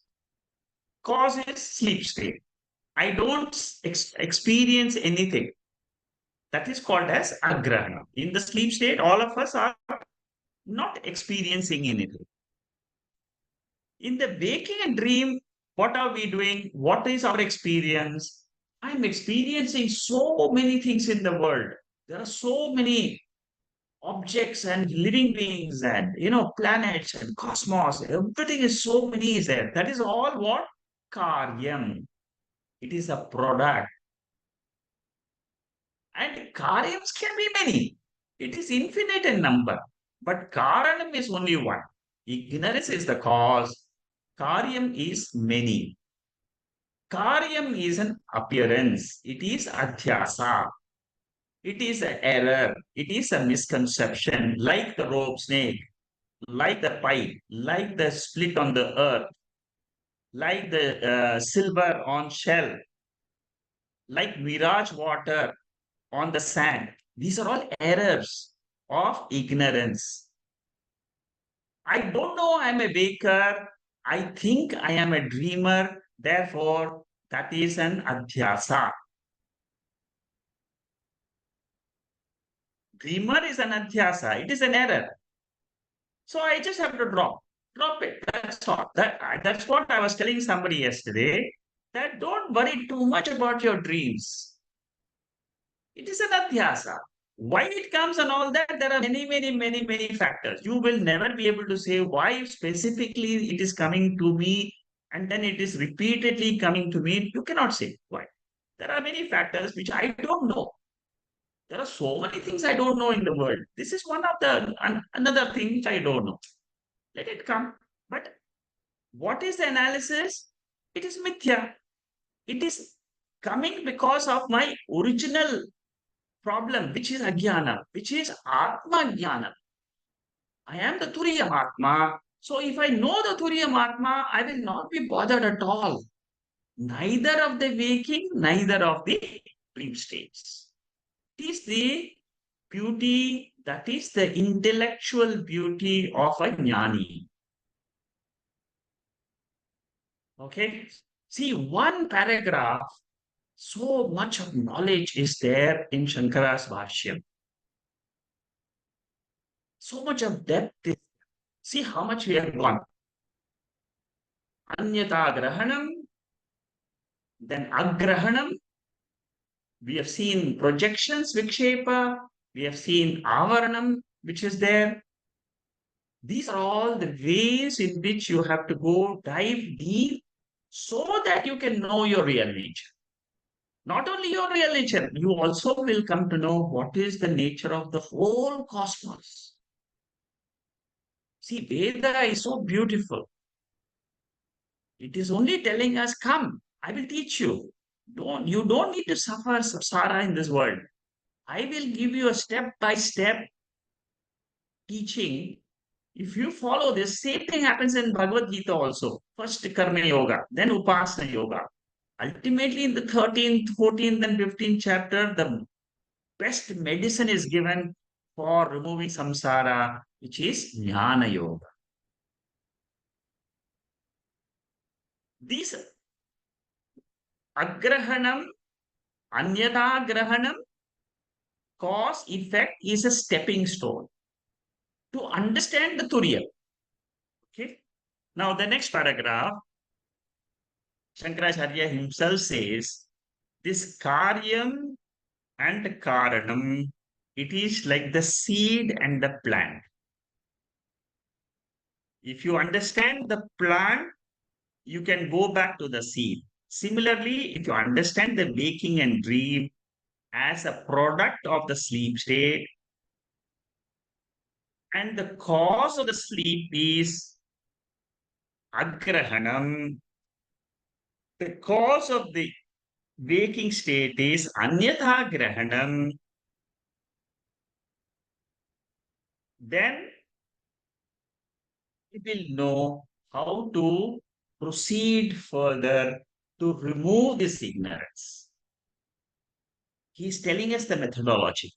Cause is sleep state. I don't experience anything. That is called as Agrahana. In the sleep state, all of us are not experiencing anything. In the waking and dream, what are we doing? What is our experience? I'm experiencing so many things in the world. There are so many objects and living beings and planets and cosmos. Everything is so many is there. That is all what? Karyam. It is a product. And karyams can be many. It is infinite in number. But karanam is only one. Ignorance is the cause. Karyam is many. Karyam is an appearance. It is adhyasa. It is an error. It is a misconception, like the rope snake, like the pipe, like the split on the earth, like the silver on shell, like mirage water on the sand. These are all errors of ignorance. I don't know I'm a baker. I think I am a dreamer. Therefore, that is an adhyasa. Dreamer is an adhyasa. It is an error. So I just have to drop it. That's all. That's what I was telling somebody yesterday. That don't worry too much about your dreams. It is an adhyasa. Why it comes and all that, there are many, many, many, many factors. You will never be able to say why specifically it is coming to me and then it is repeatedly coming to me. You cannot say why. There are many factors which I don't know. There are so many things I don't know in the world. This is one of the another thing which I don't know. Let it come. But what is the analysis? It is mithya. It is coming because of my original problem, which is ajnana, which is atma jnana. I am the Turiyam Atma. So if I know the Turiyam Atma, I will not be bothered at all. Neither of the waking, neither of the dream states. It is the beauty, that is the intellectual beauty of a jnani. Okay. See, one paragraph, so much of knowledge is there in Shankara's Bashyam. So much of depth is. See how much we have gone. Anyata grahanam, then agrahanam. We have seen projections, vikshepa. We have seen avaranam, which is there. These are all the ways in which you have to go dive deep so that you can know your real nature. Not only your real nature, you also will come to know what is the nature of the whole cosmos. See, Veda is so beautiful. It is only telling us, come, I will teach you. You don't need to suffer samsara in this world. I will give you a step-by-step teaching. If you follow this, same thing happens in Bhagavad Gita also. First Karma Yoga, then Upasana Yoga. Ultimately, in the 13th, 14th, and 15th chapter, the best medicine is given for removing samsara, which is Jnana Yoga. These agrahanam, anyata grahanam, cause effect is a stepping stone to understand the Turiya. Okay. Now, the next paragraph, Shankaracharya himself says, this karyam and karanam It is like the seed and the plant. If you understand the plant, you can go back to the seed. Similarly, if you understand the waking and dream as a product of the sleep state, and the cause of the sleep is agrahanam, the cause of the waking state is anyatha grahanam, then we will know how to proceed further to remove this ignorance. He's telling us the methodology.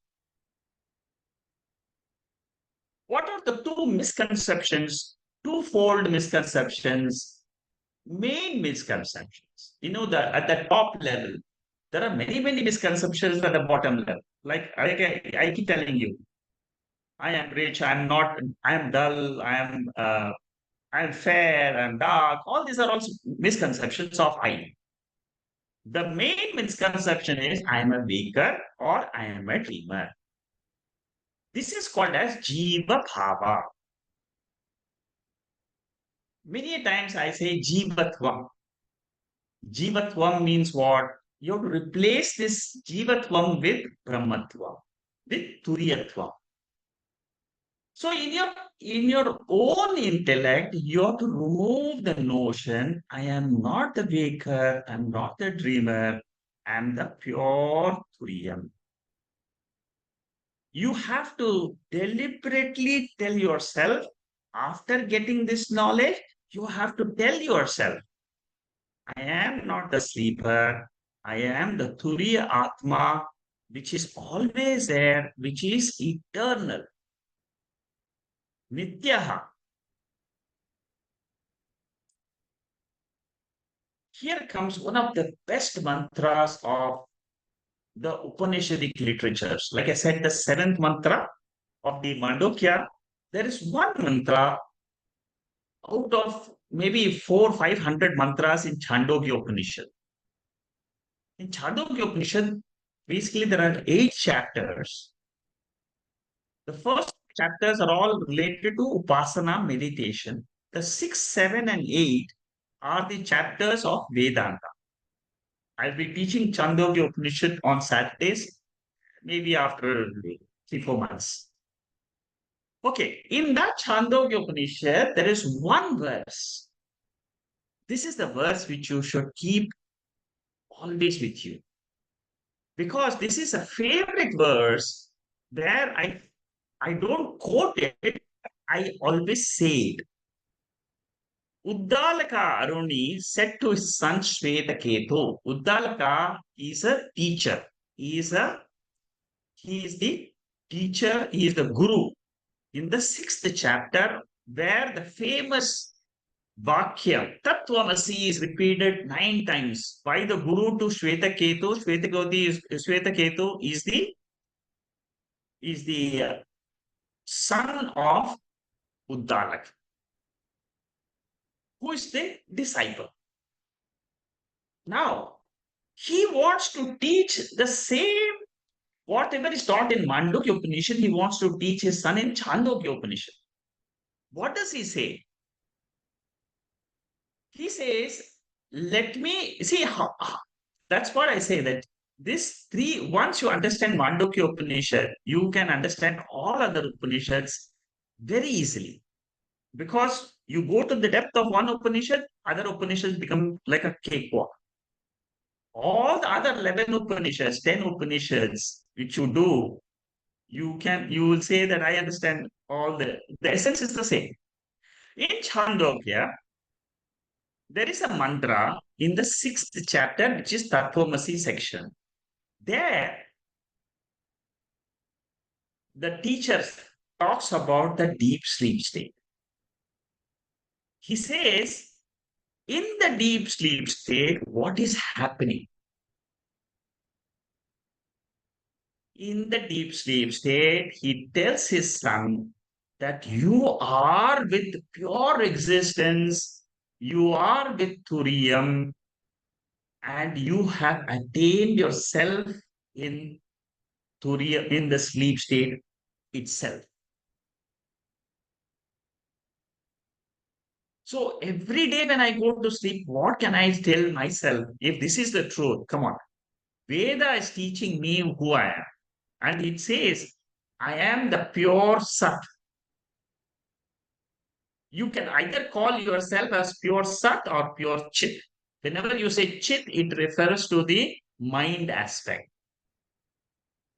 What are the two misconceptions, twofold misconceptions, main misconceptions? At the top level, there are many, many misconceptions at the bottom level. Like I keep telling you, I am rich, I'm not, I am dull, I'm fair, I'm dark. All these are also misconceptions of I. The main misconception is I am a waker or I am a dreamer. This is called as Jiva Bhava. Many times I say Jivatvam. Jivatvam means what? You have to replace this Jivatvam with Brahmatvam, with Turiyatvam. So in your own intellect, you have to remove the notion, I am not the waker, I'm not the dreamer, I'm the pure Turiyam. You have to deliberately tell yourself, after getting this knowledge, you have to tell yourself, I am not the sleeper, I am the Turiya Atma, which is always there, which is eternal. Nityaha. Here comes one of the best mantras of the Upanishadic literatures. Like I said, the seventh mantra of the Mandukya, there is one mantra out of maybe 400-500 mantras in Chandogya Upanishad. In Chandogya Upanishad, basically there are 8 chapters. The first chapters are all related to Upasana meditation. The 6, 7, and 8 are the chapters of Vedanta. I'll be teaching Chandogya Upanishad on Saturdays, maybe after 3-4 months. Okay, in that Chandogya Upanishad, there is one verse. This is the verse which you should keep always with you. Because this is a favorite verse where I don't quote it, I always say it. Uddalaka Aruni said to his son Shvetaketu, Uddalaka is a teacher. He is the teacher, he is the guru. In the 6th chapter, where the famous Vakya, Tattvamasi is repeated 9 times by the Guru to Shvetaketu. Shvetaketu is the son of Uddalak, who is the disciple. Now, he wants to teach the same, whatever is taught in Mandukya Upanishad, he wants to teach his son in Chandogya Upanishad. What does he say? He says, let me see how, that's what I say, that this three, once you understand Mandukya Upanishad, you can understand all other Upanishads very easily. Because you go to the depth of one Upanishad, other Upanishads become like a cakewalk. All the other 11 Upanishads, 10 Upanishads, which you do, you will say that I understand all the essence is the same. In Chandogya, there is a mantra in the 6th chapter, which is Tattvamasi section. There, the teacher talks about the deep sleep state. He says, in the deep sleep state, what is happening? In the deep sleep state, he tells his son that you are with pure existence, you are with Turiyam, and you have attained yourself in Turiya in the sleep state itself. So every day when I go to sleep, what can I tell myself? If this is the truth, come on. Veda is teaching me who I am. And it says, I am the pure Sat. You can either call yourself as pure Sat or pure Chit. Whenever you say Chit, it refers to the mind aspect.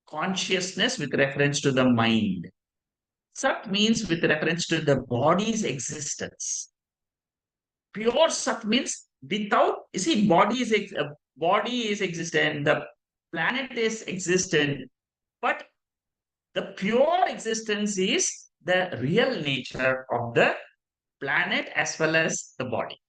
Consciousness with reference to the mind. Sat means with reference to the body's existence. Pure Sat means without, you see, body is existent, the planet is existent, but the pure existence is the real nature of the planet as well as the body.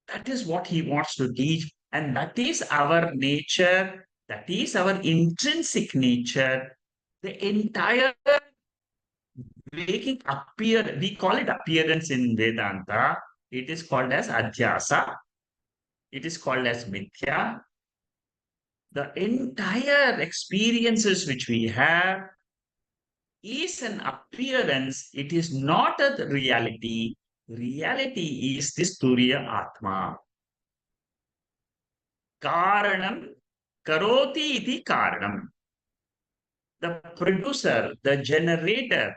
That is what he wants to teach, and that is our nature, that is our intrinsic nature. The entire waking we call it appearance in Vedanta. It is called as Adhyasa. It is called as mithya. The entire experiences which we have is an appearance. It is not a reality. Reality is this Turiya Atma. Karanam karoti iti karanam. The producer, the generator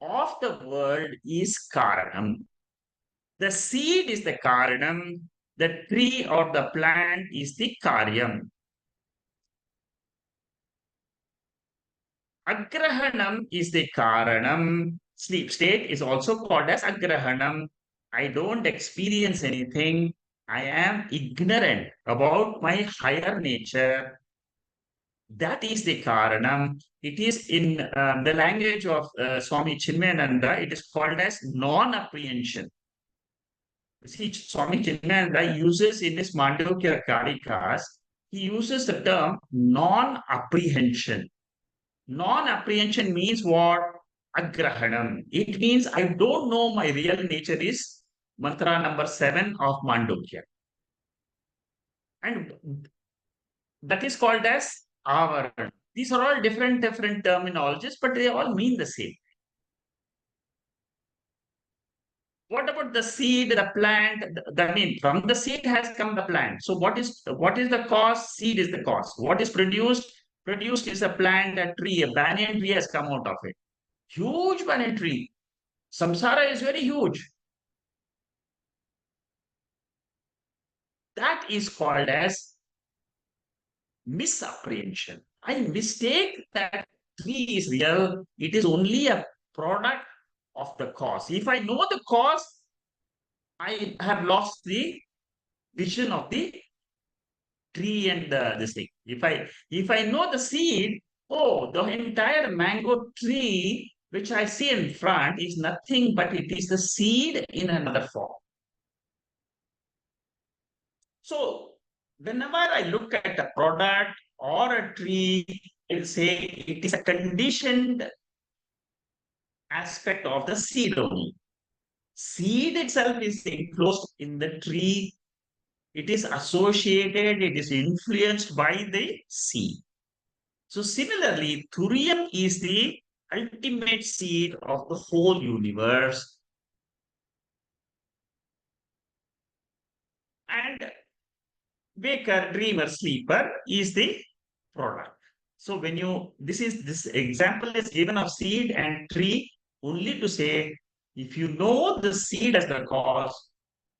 of the world is Karanam. The seed is the Karanam. The tree or the plant is the Karyam. Agrahanam is the Karanam. Sleep state is also called as Agrahanam. I don't experience anything. I am ignorant about my higher nature. That is the Karanam. It is in the language of Swami Chinmayananda, it is called as non-apprehension. See, Swami Chinmayananda uses in his Mandukya Karikas, he uses the term non-apprehension. Non-apprehension means what? Agrahanam. It means I don't know my real nature is mantra number 7 of Mandukya. And that is called as Avaran. These are all different terminologies, but they all mean the same. What about the seed, the plant? I mean, from the seed has come the plant. So what is the cause? Seed is the cause. What is produced? Produced is a plant, a tree, a banyan tree has come out of it. Huge banyan tree. Samsara is very huge. That is called as misapprehension. I mistake that tree is real. It is only a product of the cause. If I know the cause, I have lost the vision of the tree and this thing. If I know the seed, oh, the entire mango tree which I see in front is nothing but it is the seed in another form. So whenever I look at a product or a tree, I'll say it is a conditioned aspect of the seed only. Seed itself is enclosed in the tree. It is associated, it is influenced by the seed. So similarly, Thurium is the ultimate seed of the whole universe. And waker, dreamer, sleeper is the product. So when this example is given of seed and tree only to say, if you know the seed as the cause,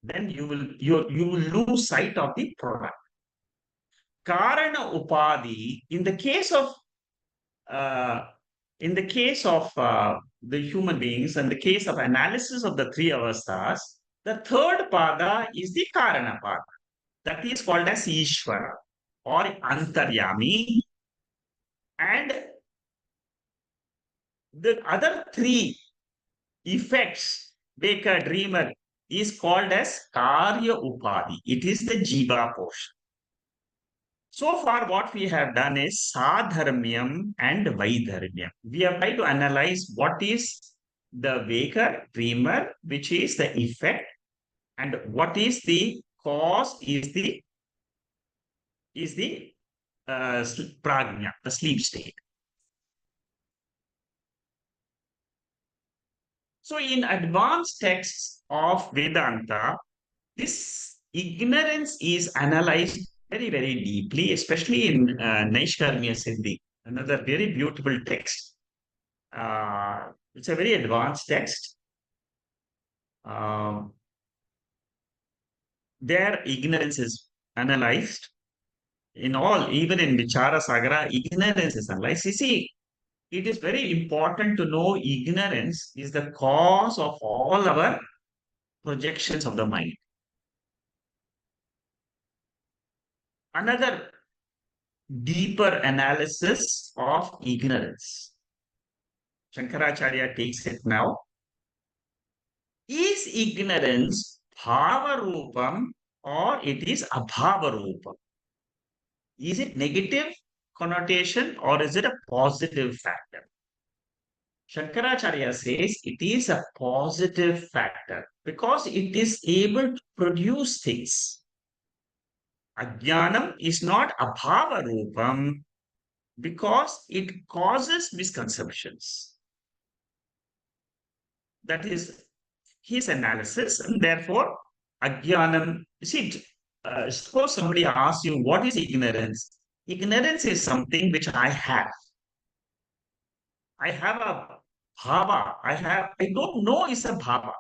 then you will lose sight of the product. Karana Upadi, uh, in the case of the human beings, and the case of analysis of the three avasthas, the third pada is the Karana pada. That is called as Ishvara or Antaryami. And the other three effects, Baker, Dreamer, is called as Karya Upadi. It is the Jiva portion. So far, what we have done is Sadharmyam and Vaidharmyam. We have tried to analyze what is the Baker, Dreamer, which is the effect, and what is the cause is the is the prajna, the sleep state. So in advanced texts of Vedanta, this ignorance is analyzed very, very deeply, especially in Naishkarmya Siddhi, another very beautiful text. It's a very advanced text. Um, their ignorance is analyzed in all, even in Vichara Sagara, ignorance is analyzed. You see, it is very important to know ignorance is the cause of all our projections of the mind. Another deeper analysis of ignorance. Shankaracharya takes it now. Is ignorance bhava roopam or it is abhava roopam? Is it negative connotation or is it a positive factor? Shankaracharya says it is a positive factor because it is able to produce things. Ajnanam is not abhava roopam because it causes misconceptions. That is his analysis, and therefore, ajnanam. See, suppose somebody asks you, what is ignorance? Ignorance is something which I have. I have a bhava. I don't know it's a bhava.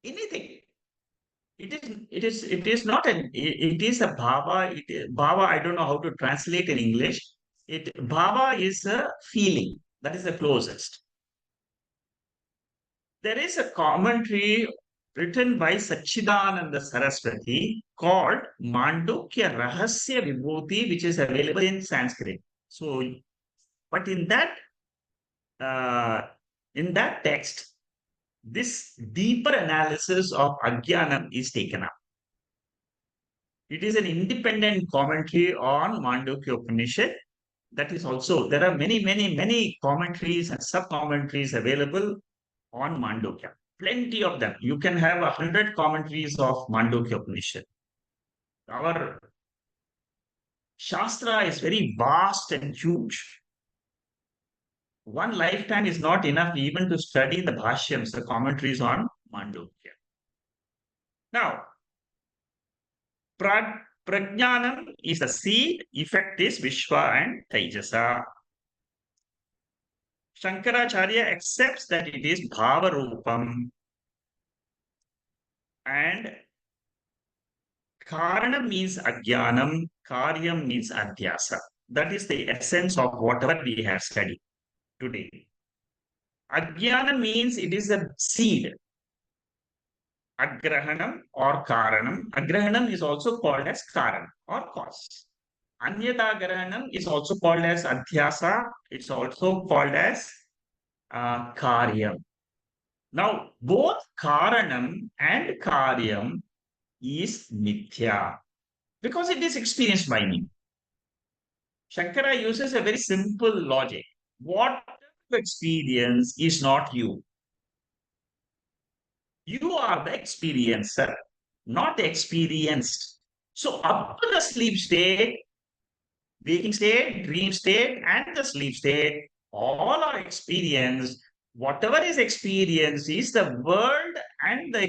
Anything. It is not it is a bhava. Bhava, I don't know how to translate in English. Bhava is a feeling. That is the closest. There is a commentary written by Sachidananda Saraswati called Mandukya Rahasya Vibhuti, which is available in Sanskrit. So, but uh, in that text, this deeper analysis of Ajnanam is taken up. It is an independent commentary on Mandukya Upanishad. That is also, there are many, many, many commentaries and sub-commentaries available on Mandukya. Plenty of them. You can have 100 commentaries of Mandukya Upanishad. Our Shastra is very vast and huge. One lifetime is not enough even to study the Bhashyams, the commentaries on Mandukya. Now, Prajnanam is a seed, effect is Vishwa and Taijasa. Shankaracharya accepts that it is Bhava Rupam and Karana means Ajnanam, Karyam means Adhyasa. That is the essence of whatever we have studied today. Ajnana means it is a seed. Agrahanam or Karanam. Agrahanam is also called as Karan or cause. Anyatagarahanam is also called as Adhyasa. It's also called as Karyam. Now, both Karanam and Karyam is mithya because it is experienced by me. Shankara uses a very simple logic. What you experience is not you. You are the experiencer, not experienced. So up to the sleep state, waking state, dream state, and the sleep state, all are experienced. Whatever is experienced is the world and the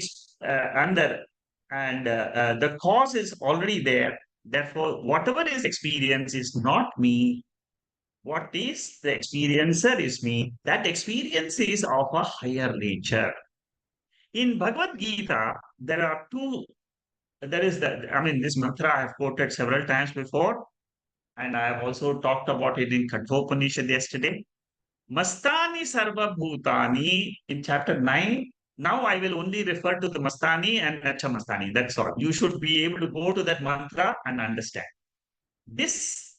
the cause is already there. Therefore, whatever is experienced is not me. What is the experiencer is me. That experience is of a higher nature. In Bhagavad Gita, there are two. There is that. I mean, this mantra I have quoted several times before, and I have also talked about it in Kathopanishad yesterday. Mastani Sarva Bhutani in chapter 9. Now I will only refer to the Mastani and Nachamastani. That's all. You should be able to go to that mantra and understand. This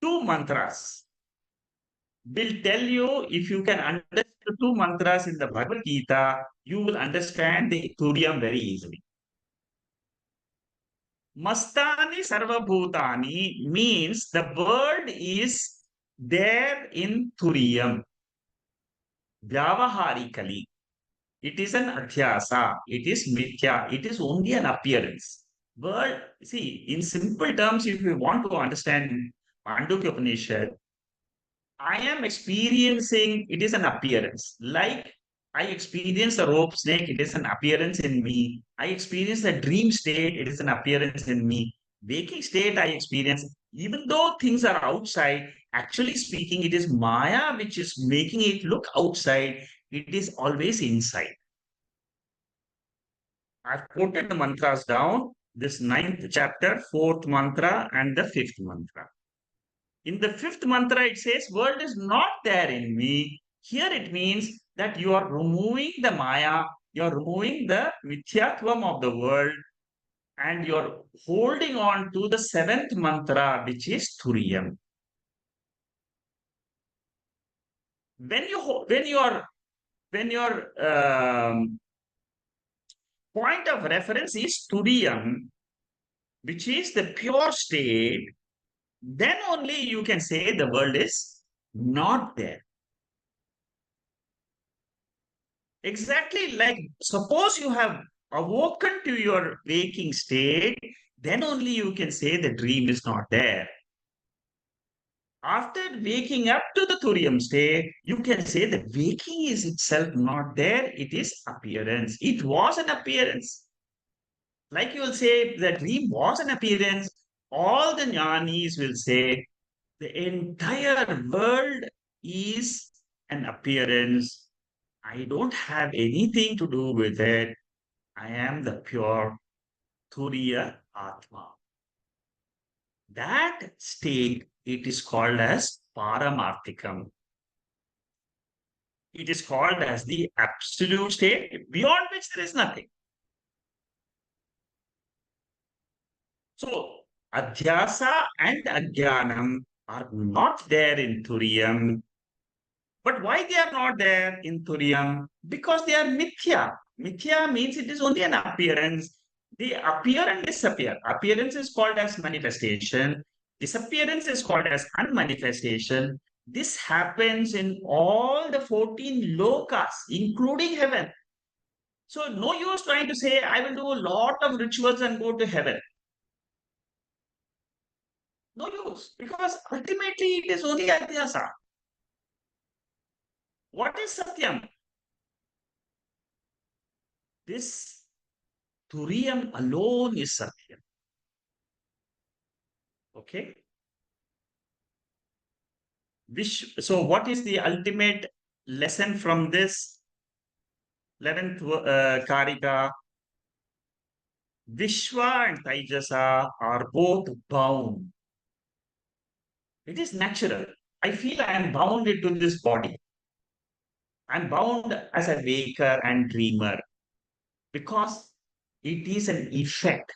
two mantras will tell you if you can understand the two mantras in the Bhagavad Gita, you will understand the Turiyam very easily. Mastani Sarvabhutani means the word is there in Turiyam. Vyavaharikali. It is an adhyasa. It is mithya. It is only an appearance. World, see, in simple terms, if you want to understand Mandukya Upanishad, I am experiencing it is an appearance. Like I experience a rope snake, it is an appearance in me. I experience a dream state, it is an appearance in me. Waking state, I experience, even though things are outside, actually speaking, it is Maya which is making it look outside. It is always inside. I've quoted the mantras down, this ninth chapter, fourth mantra, and the fifth mantra. In the fifth mantra, it says, world is not there in me. Here it means that you are removing the Maya, you are removing the mithyatvam of the world, and you're holding on to the seventh mantra, which is Turiyam. When your point of reference is Turiyam, which is the pure state, then only you can say the world is not there. Exactly, like suppose you have awoken to your waking state, then only you can say the dream is not there. After waking up to the Turium state, you can say that waking is itself not there, it is appearance. It was an appearance. Like you will say, the dream was an appearance. All the jnanis will say the entire world is an appearance. I don't have anything to do with it. I am the pure Turiya Atma. That state, it is called as Paramarthikam. It is called as the absolute state beyond which there is nothing. So, Adhyasa and Ajnanam are not there in Turiyam. But why they are not there in Turiyam? Because they are mithya. Mithya means it is only an appearance. They appear and disappear. Appearance is called as manifestation. Disappearance is called as unmanifestation. This happens in all the 14 lokas, including heaven. So no use trying to say, I will do a lot of rituals and go to heaven. No use, because ultimately it is only adhyasa. What is Satyam? This Turiyam alone is Satyam. Okay. So, what is the ultimate lesson from this 11th Karika? Vishwa and Taijasa are both bound. It is natural. I feel I am bound into this body. I'm bound as a waker and dreamer because it is an effect.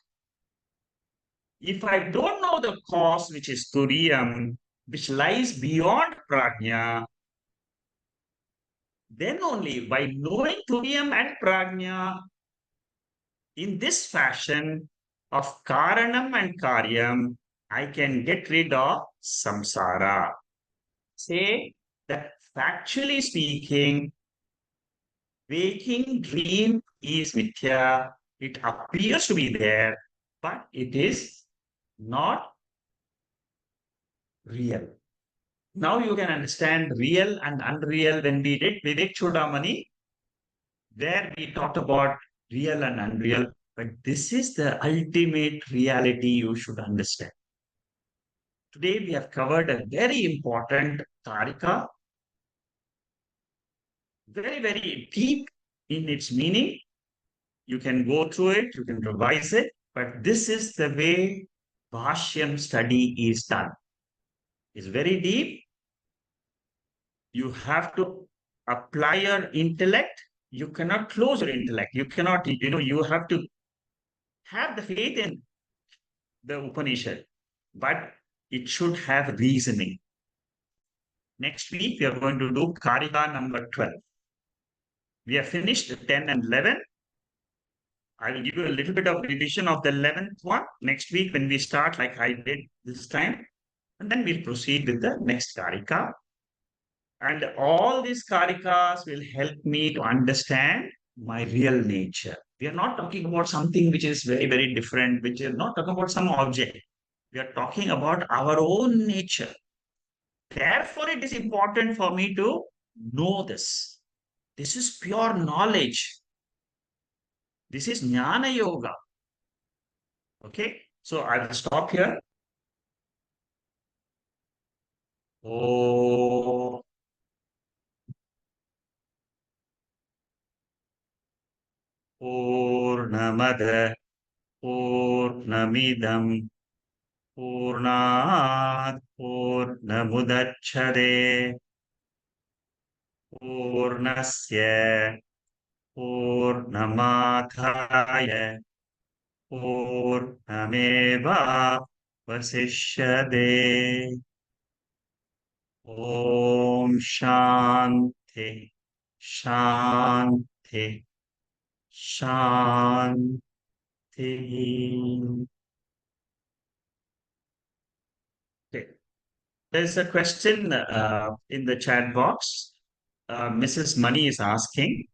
If I don't know the cause, which is Turiyam, which lies beyond Prajna, then only by knowing Turiyam and Prajna in this fashion of Karanam and Karyam, I can get rid of samsara. Say that factually speaking, waking dream is mithya. It appears to be there, but it is not real. Now you can understand real and unreal when we did Vivek Chudamani. There we talked about real and unreal, but this is the ultimate reality you should understand. Today we have covered a very important Karika, very, very deep in its meaning. You can go through it, you can revise it, but this is the way Bashyam study is done. It's very deep. You have to apply your intellect. You cannot close your intellect. You cannot, you have to have the faith in the Upanishad, but it should have reasoning. Next week, we are going to do Karika number 12. We have finished 10 and 11. I will give you a little bit of revision of the 11th one next week when we start, like I did this time. And then we'll proceed with the next Karika. And all these Karikas will help me to understand my real nature. We are not talking about something which is very, very different, which is not talking about some object. We are talking about our own nature. Therefore, it is important for me to know this. This is pure knowledge. This is Jnana Yoga. Okay, so I will stop here. Oh, Purnamada, Purnamidam, Purnat, Purnamudachare, Purnasya, Purnamadhaya, Purnameva Vasishyade. Om Shanti, Shanti, Shanti. Okay. There's a question in the chat box. Mrs. Mani is asking,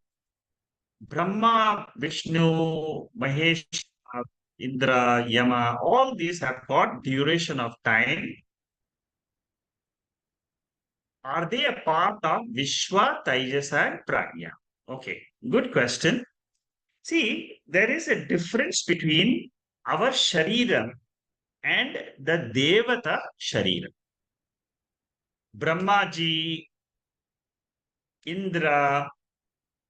Brahma, Vishnu, Mahesh, Indra, Yama, all these have got duration of time. Are they a part of Vishwa, Taijasa, and Prajna? Okay, good question. See, there is a difference between our Shariram and the Devata Shariram. Brahmaji, Indra,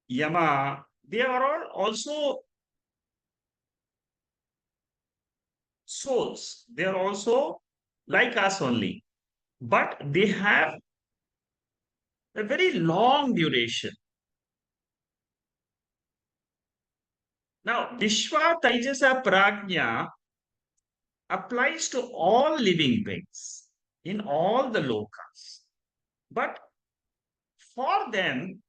Yama, they are all also souls. They are also like us only, but they have a very long duration. Now, Vishwa Taijasa Prajna applies to all living beings in all the lokas. But for them,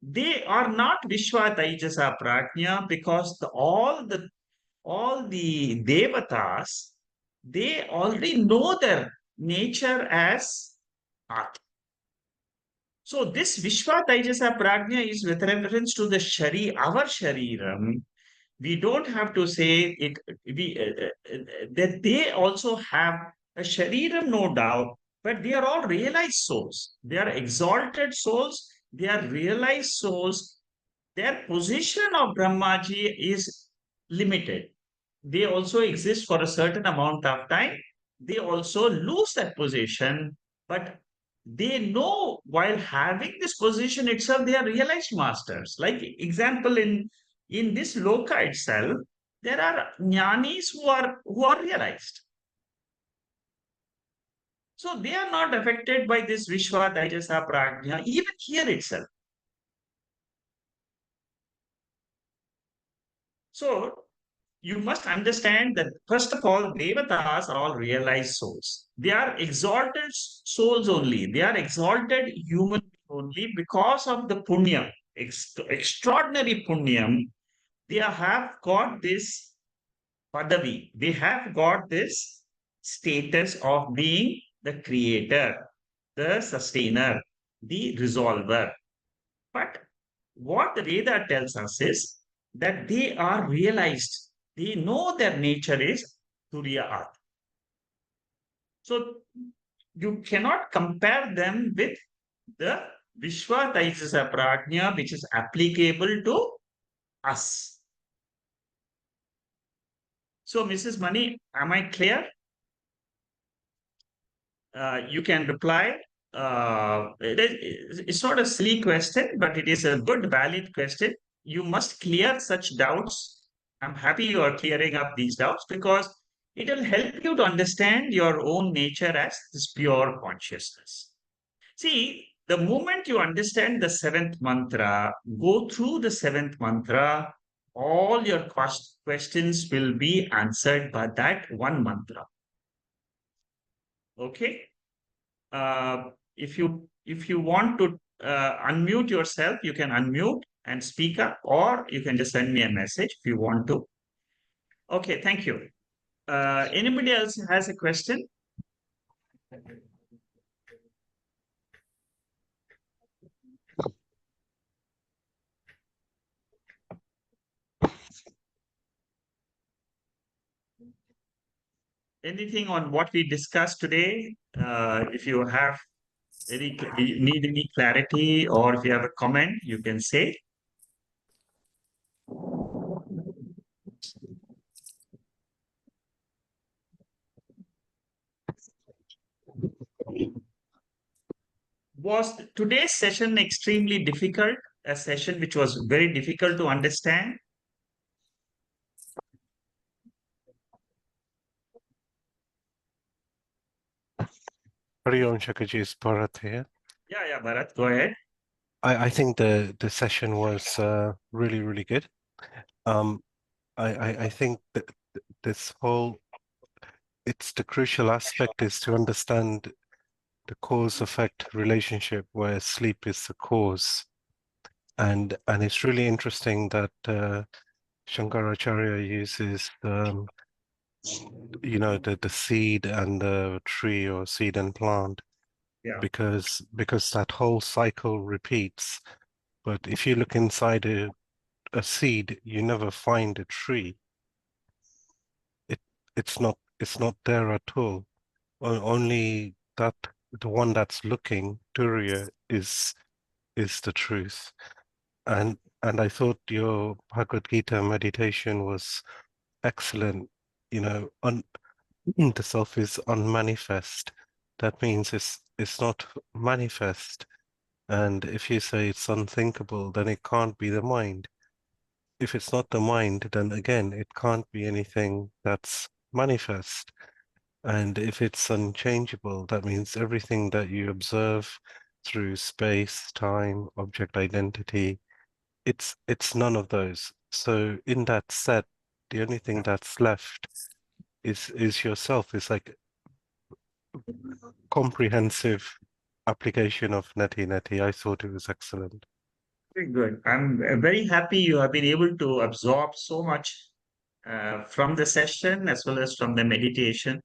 they are not Vishwa Taijasa Prajna because all the devatas, they already know their nature as Atma. So this Vishwa Taijasa Prajna is with reference to the our Shariram. We don't have to say it that they also have a Shariram, no doubt, but they are all realized souls. They are exalted souls. They are realized souls. Their position of Brahmaji is limited. They also exist for a certain amount of time. They also lose that position, but they know while having this position itself, they are realized masters. Like example, in this loka itself, there are jnanis who are realized. So they are not affected by this Vishwa Taijasa Prajna, even here itself. So you must understand that first of all, devatas are all realized souls. They are exalted souls only. They are exalted human only because of the punyam, extraordinary punyam. They have got this padavi. They have got this status of being the creator, the sustainer, the resolver. But what the Veda tells us is that they are realized. They know their nature is Turiya Atma. So you cannot compare them with the Vishwa Taijasa Prajna, which is applicable to us. So, Mrs. Mani, am I clear? You can reply. It's not a silly question, but it is a good, valid question. You must clear such doubts. I'm happy you are clearing up these doubts because it will help you to understand your own nature as this pure consciousness. See, the moment you understand the seventh mantra, go through the seventh mantra, all your questions will be answered by that one mantra. Okay? If you want to unmute yourself, you can unmute and speak up, or you can just send me a message if you want to. Okay, thank you. Anybody else has a question? anything on what we discussed today? If you have you need any clarity or if you have a comment, you can say. Was today's session extremely difficult? A session which was very difficult to understand? Hari Om Shakaji, is Bharat here. Yeah, Bharat, go ahead. I think the session was really, really good. I think that this whole, it's the crucial aspect is to understand the cause-effect relationship where sleep is the cause. And it's really interesting that Shankaracharya uses the seed and the tree or seed and plant Yeah, because that whole cycle repeats. But if you look inside a seed, you never find a tree. It's not there at all. Only that the one that's looking, Turiya, is the truth. And I thought your Bhagavad Gita meditation was excellent. You know, the self is unmanifest. That means it's not manifest. And if you say it's unthinkable, then it can't be the mind. If it's not the mind, then again, it can't be anything that's manifest. And if it's unchangeable, that means everything that you observe through space, time, object identity, it's none of those. So in that set, the only thing that's left is yourself. It's like comprehensive application of neti-neti. I thought it was excellent. very good. I'm very happy you have been able to absorb so much from the session as well as from the meditation.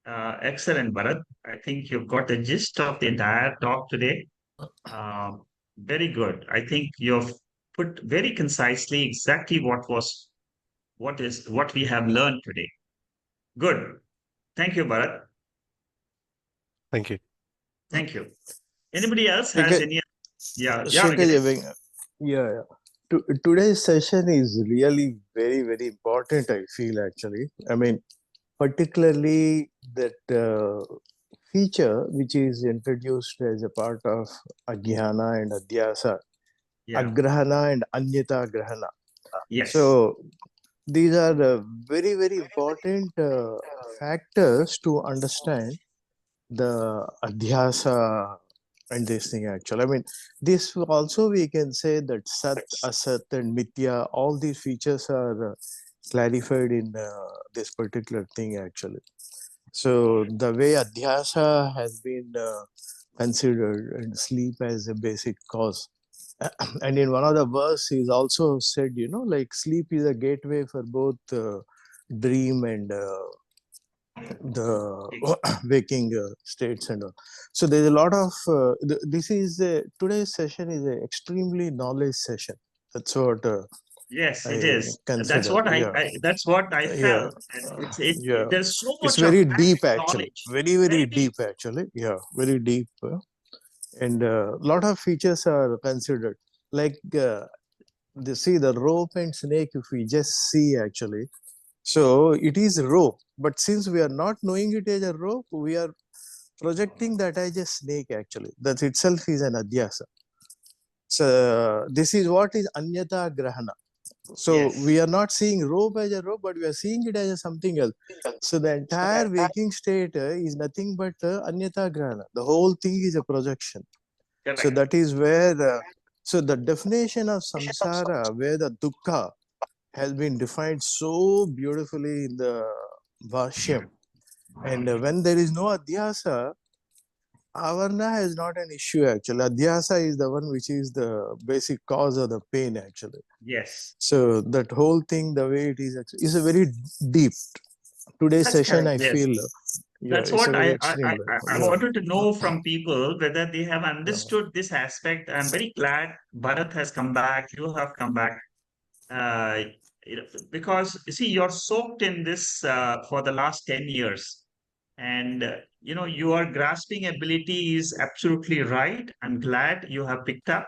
Excellent, Bharat. I think you've got the gist of the entire talk today. Very good. I think you've put very concisely exactly what we have learned today. Good. Thank you, Bharat. Thank you. Thank you. Anybody else has Okay, any? Yeah, Shankarji, yeah. Today's session is really very, very important, I feel actually. I mean, particularly that feature which is introduced as a part of Ajnana and Adhyasa, yeah, Agrahana and Anyata Grahana. yes, So these are very, very important factors to understand the Adhyasa and this thing actually. I mean, this also we can say that Sat, Asat, and Mithya, all these features are clarified in this particular thing actually. So the way Adhyasa has been considered and sleep as a basic cause. And in one of the verse, he's also said, like sleep is a gateway for both dream and the waking states and all. So there's a lot of this is today's session is an extremely knowledge session. That's what yes, it I is. That's consider. what Yeah, that's what I yeah, felt. And yeah. there's so It's much of very vast deep actually, knowledge, very very very deep. deep actually. Yeah, very deep, and a lot of features are considered. Like see the rope and snake. If we just see actually, so it is a rope. But since we are not knowing it as a rope, we are projecting that as a snake actually. That itself is an adhyasa. So this is what is anyata grahana. So Yes, we are not seeing rope as a rope, but we are seeing it as a something else. So the entire waking state is nothing but anyata grahana. The whole thing is a projection. So correct. that is where so the definition of samsara, where the dukkha has been defined so beautifully in the Bashyam. And when there is no adhyasa, avarna is not an issue actually. Adhyasa is the one which is the basic cause of the pain actually. Yes, So that whole thing, the way it is, is a very deep. Today's that's session, correct. I Yes, feel, yeah, that's it's a what very extreme I level. wanted to know from people whether they have Yeah, understood this aspect. I'm very glad Bharat has come back. You have come back. Uh, Because you see, you're soaked in this for the last 10 years. And, your grasping ability is absolutely right. I'm glad you have picked up.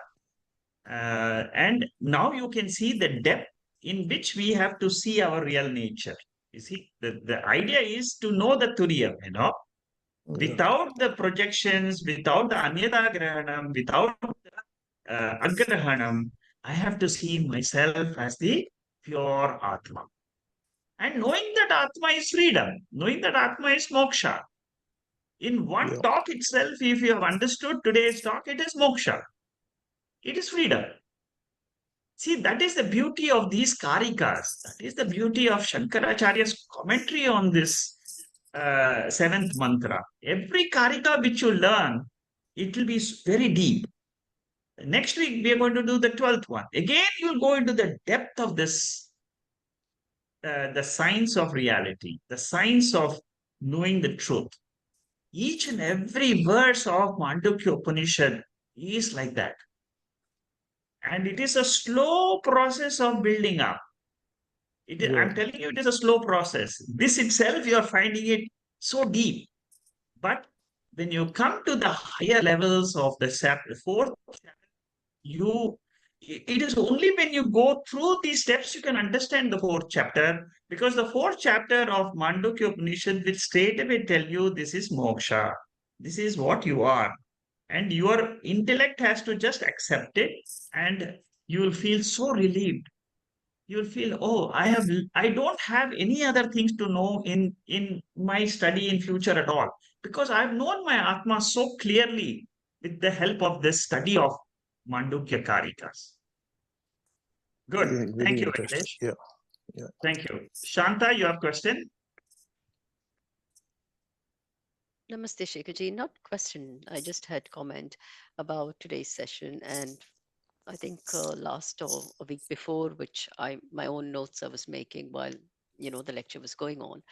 And now you can see the depth in which we have to see our real nature. You see, the idea is to know the Turiyam, Yeah. without the projections, without the Anyada Grahanam, without Agrahanam, I have to see myself as the pure Atma. And knowing that Atma is freedom, knowing that Atma is moksha. In one Yeah. talk itself, if you have understood today's talk, it is moksha. It is freedom. See, that is the beauty of these Karikas. That is the beauty of Shankaracharya's commentary on this seventh mantra. Every Karika which you learn, it will be very deep. Next week, we are going to do the 12th one. Again, you'll go into the depth of this, the science of reality, the science of knowing the truth. Each and every verse of Mandukya Upanishad is like that. And it is a slow process of building up. Yeah. I'm telling you, it is a slow process. This itself, you are finding it so deep. But when you come to the higher levels of the fourth, you it is only when you go through these steps you can understand the fourth chapter, because the fourth chapter of Mandukya Upanishad will straight away tell you this is moksha. This is what you are. And your intellect has to just accept it, and you will feel so relieved. You'll feel, oh, I don't have any other things to know in my study in future at all, because I've known my Atma so clearly with the help of this study of Mandukya Karikas. Good. Very, very Thank you, interesting. Venkatesh. Yeah. Yeah. Thank you. Shanta, you have question? Namaste, Shekharji. Not question. I just had comment about today's session, and I think last or a week before, which my own notes I was making while the lecture was going on,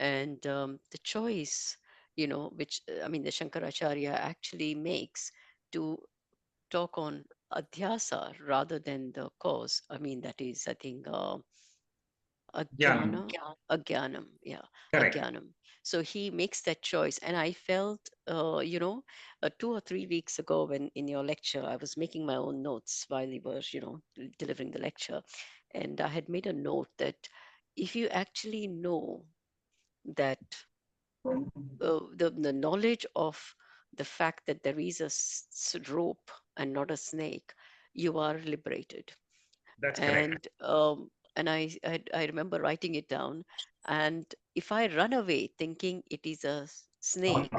and the choice which I mean the Shankaracharya actually makes to talk on adhyasa rather than the cause. I mean that is I think Jnanam. Agyana, Agyanam, yeah, Correct. Agyanam. So he makes that choice. And I felt, 2 or 3 weeks ago when in your lecture, I was making my own notes while you were, delivering the lecture. And I had made a note that if you actually know that the knowledge of the fact that there is a rope and not a snake, you are liberated. That's correct. And I remember writing it down. And if I run away thinking it is a snake,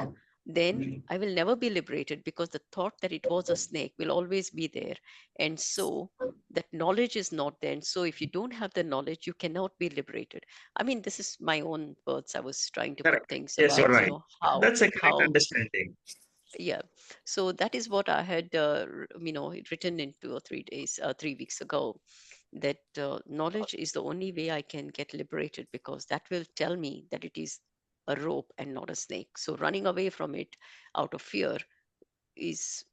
then I will never be liberated, because the thought that it was a snake will always be there. And so that knowledge is not there. And so if you don't have the knowledge, you cannot be liberated. I mean, this is my own words. I was trying to put Correct. things Yes, you're about, right. That's a correct how understanding. yeah. So that is what I had written in 2 or 3 days 3 weeks ago, that knowledge is the only way I can get liberated, because that will tell me that it is a rope and not a snake. So running away from it out of fear is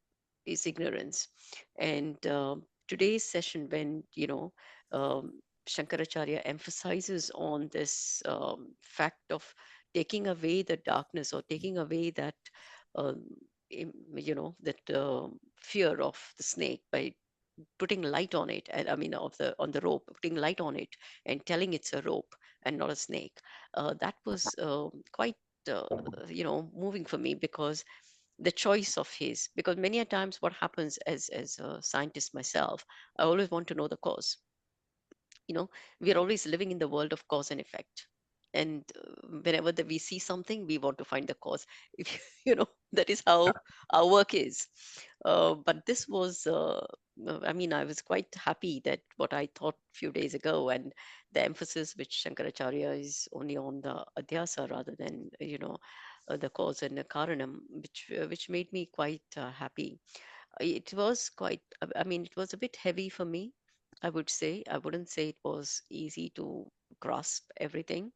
ignorance. And today's session, when Shankaracharya emphasizes on this fact of taking away the darkness, or taking away that um, that fear of the snake by putting light on it, and I mean on the rope, putting light on it and telling it's a rope and not a snake. That was quite moving for me, because the choice of his, because many a times what happens, as a scientist myself, I always want to know the cause. We are always living in the world of cause and effect. And whenever we see something, we want to find the cause. If that is how our work is. But this was I mean, I was quite happy that what I thought a few days ago, and the emphasis which Shankaracharya is only on the adhyasa rather than the cause and the karanam, which made me quite happy. It was quite, I mean, it was a bit heavy for me, I would say. I wouldn't say it was easy to grasp everything.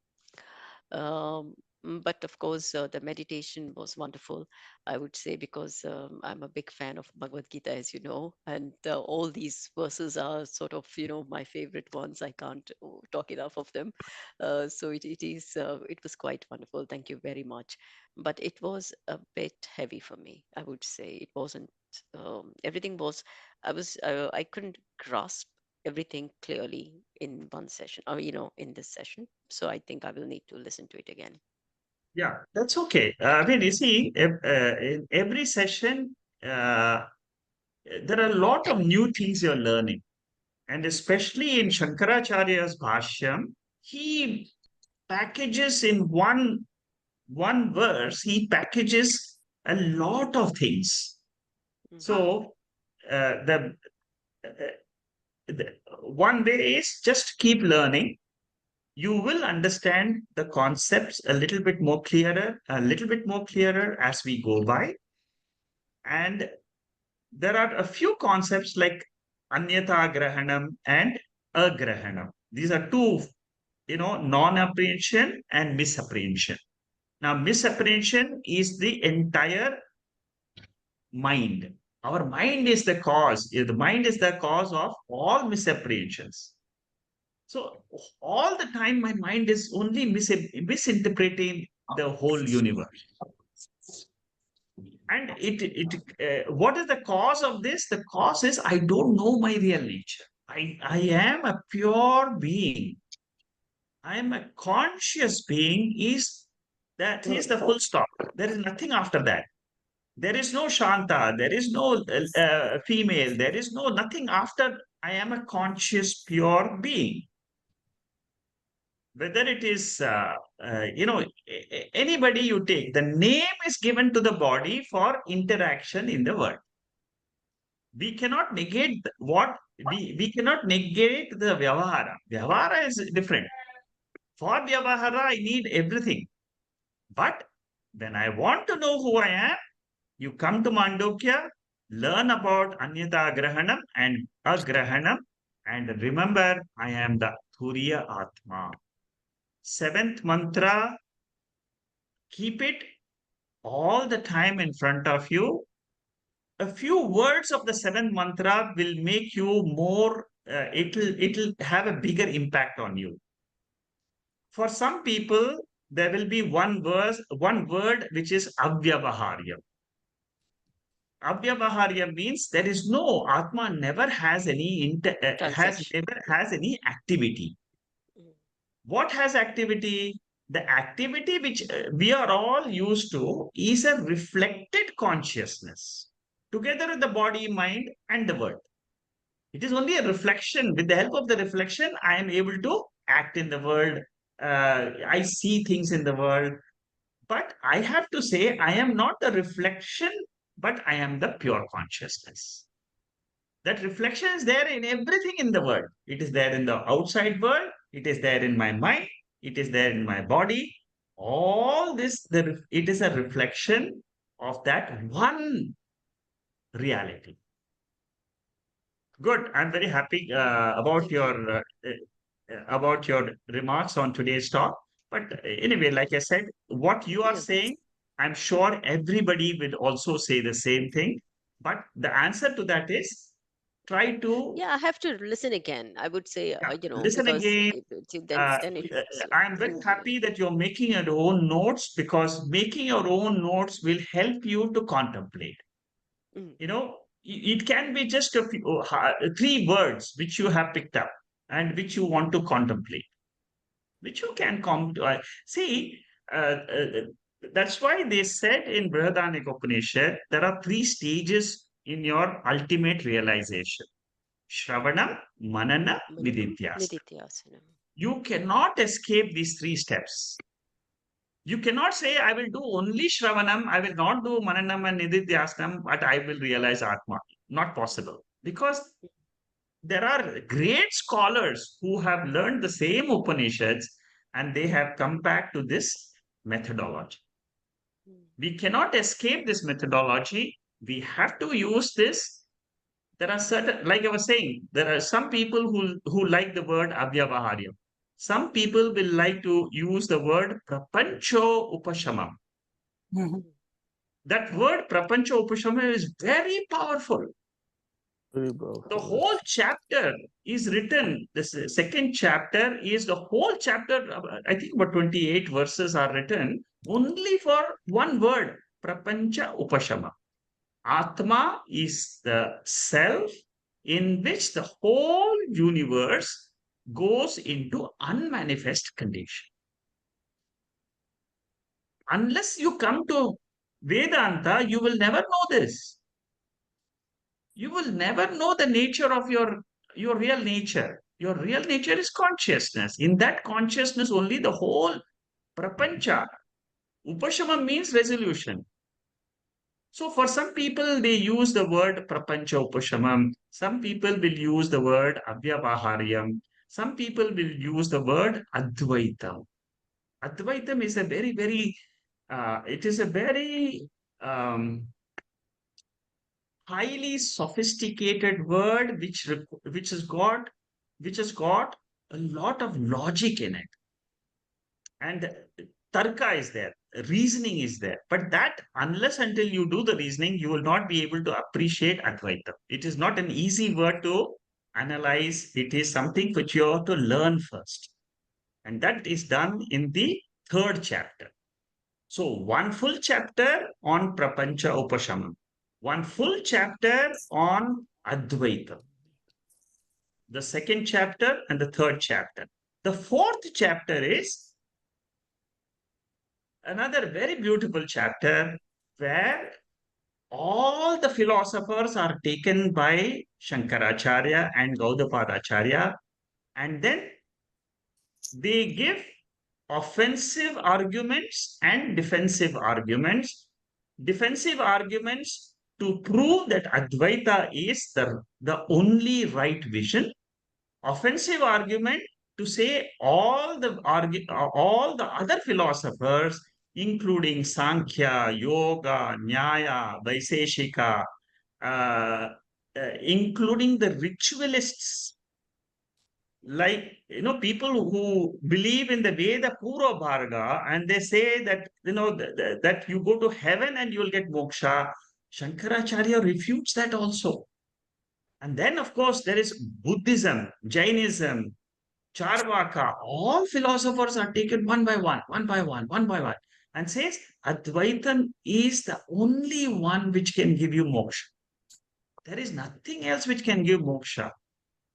But of course, the meditation was wonderful, I would say, because I'm a big fan of Bhagavad Gita, as you know, and all these verses are sort of, my favorite ones. I can't talk enough of them. So it was quite wonderful. Thank you very much. But it was a bit heavy for me, I would say. It wasn't, everything was, I couldn't grasp everything clearly in one session, or, in this session. So I think I will need to listen to it again. Yeah, that's okay. I mean, you see, in every session, there are a lot of new things you're learning. And especially in Shankaracharya's Bashyam, he packages in one verse, he packages a lot of things. So the, the one way is just keep learning. You will understand the concepts a little bit more clearer as we go by. And there are a few concepts like anyata grahanam and agrahanam. These are two, non-apprehension and misapprehension. Now, misapprehension is the entire mind. Our mind is the cause. The mind is the cause of all misapprehensions. So all the time, my mind is only misinterpreting the whole universe. And what is the cause of this? The cause is I don't know my real nature. I am a pure being. I am a conscious being. That is the full stop. There is nothing after that. There is no Shanta. There is no female. There is no nothing after. I am a conscious, pure being. Whether it is, anybody you take, the name is given to the body for interaction in the world. We cannot negate we cannot negate the vyavahara. Vyavahara is different. For vyavahara, I need everything. But when I want to know who I am, you come to Mandukya, learn about Anyata Grahanam and Agrahanam, and remember, I am the Turiya Atma. Seventh mantra, keep it all the time in front of you. A few words of the seventh mantra will make you more, it'll have a bigger impact on you. For some people, there will be one word which is avyavaharya. Avyavaharya means there is no Atma never has any never has any activity. What has activity? The activity which we are all used to is a reflected consciousness together with the body, mind, and the world. It is only a reflection. With the help of the reflection, I am able to act in the world. I see things in the world. But I have to say, I am not the reflection, but I am the pure consciousness. That reflection is there in everything in the world. It is there in the outside world. It is there in my mind. It is there in my body. All this, it is a reflection of that one reality. Good. I'm very happy about your remarks on today's talk. But anyway, like I said, what you are saying, I'm sure everybody will also say the same thing. But the answer to that is try to I have to listen again, I would say, listen because again. then it I'm very happy that you're making your own notes, because making your own notes will help you to contemplate. You know, it can be just a few, three words which you have picked up and which you want to contemplate, which you can come to. See, that's why they said in Brihadaranyaka Upanishad, there are three stages in your ultimate realization. Shravanam, Manana, Nididhyasana. You cannot escape these three steps. You cannot say, I will do only Shravanam, I will not do Mananam and Nididhyasana, but I will realize Atma. Not possible. Because there are great scholars who have learned the same Upanishads and they have come back to this methodology. We cannot escape this methodology. We have to use this. There are certain, like I was saying, there are some people who like the word avyavaharya. some people will like to use the word prapancho upashamam. That word prapancho upashamam is very powerful. Very The powerful. whole chapter is written, this second chapter is the whole chapter, I think about 28 verses are written only for one word, prapancha upashama. Atma is the self in which the whole universe goes into unmanifest condition. Unless you come to Vedanta, you will never know this. You will never know the nature of your real nature. Your real nature is consciousness. In that consciousness, only the whole prapancha. Upashama means resolution. So for some people, they use the word prapancha upashamam. Some people will use the word avyavaharyam. Some people will use the word advaitam. Advaitam is a very, very, it is a very highly sophisticated word which has got a lot of logic in it, and tarka is there, reasoning is there, but that unless until you do the reasoning you will not be able to appreciate advaita. It is not an easy word to analyze. It is something which you have to learn first, and that is done in the third chapter. So one full chapter on Prapancha Upashamam, one full chapter on Advaita, the second chapter and the third chapter. The fourth chapter is another very beautiful chapter where all the philosophers are taken by Shankaracharya and Gaudapada, and then they give offensive arguments and defensive arguments. Defensive arguments to prove that Advaita is the only right vision. Offensive argument to say all the other philosophers, including Sankhya, Yoga, Nyaya, Vaiseshika, including the ritualists, like people who believe in the Veda Purva Bharga, and they say that that you go to heaven and you will get moksha. Shankaracharya refutes that also. And then of course there is Buddhism, Jainism, Charvaka. All philosophers are taken one by one, one by one, one by one, and says Advaitam is the only one which can give you moksha. There is nothing else which can give moksha.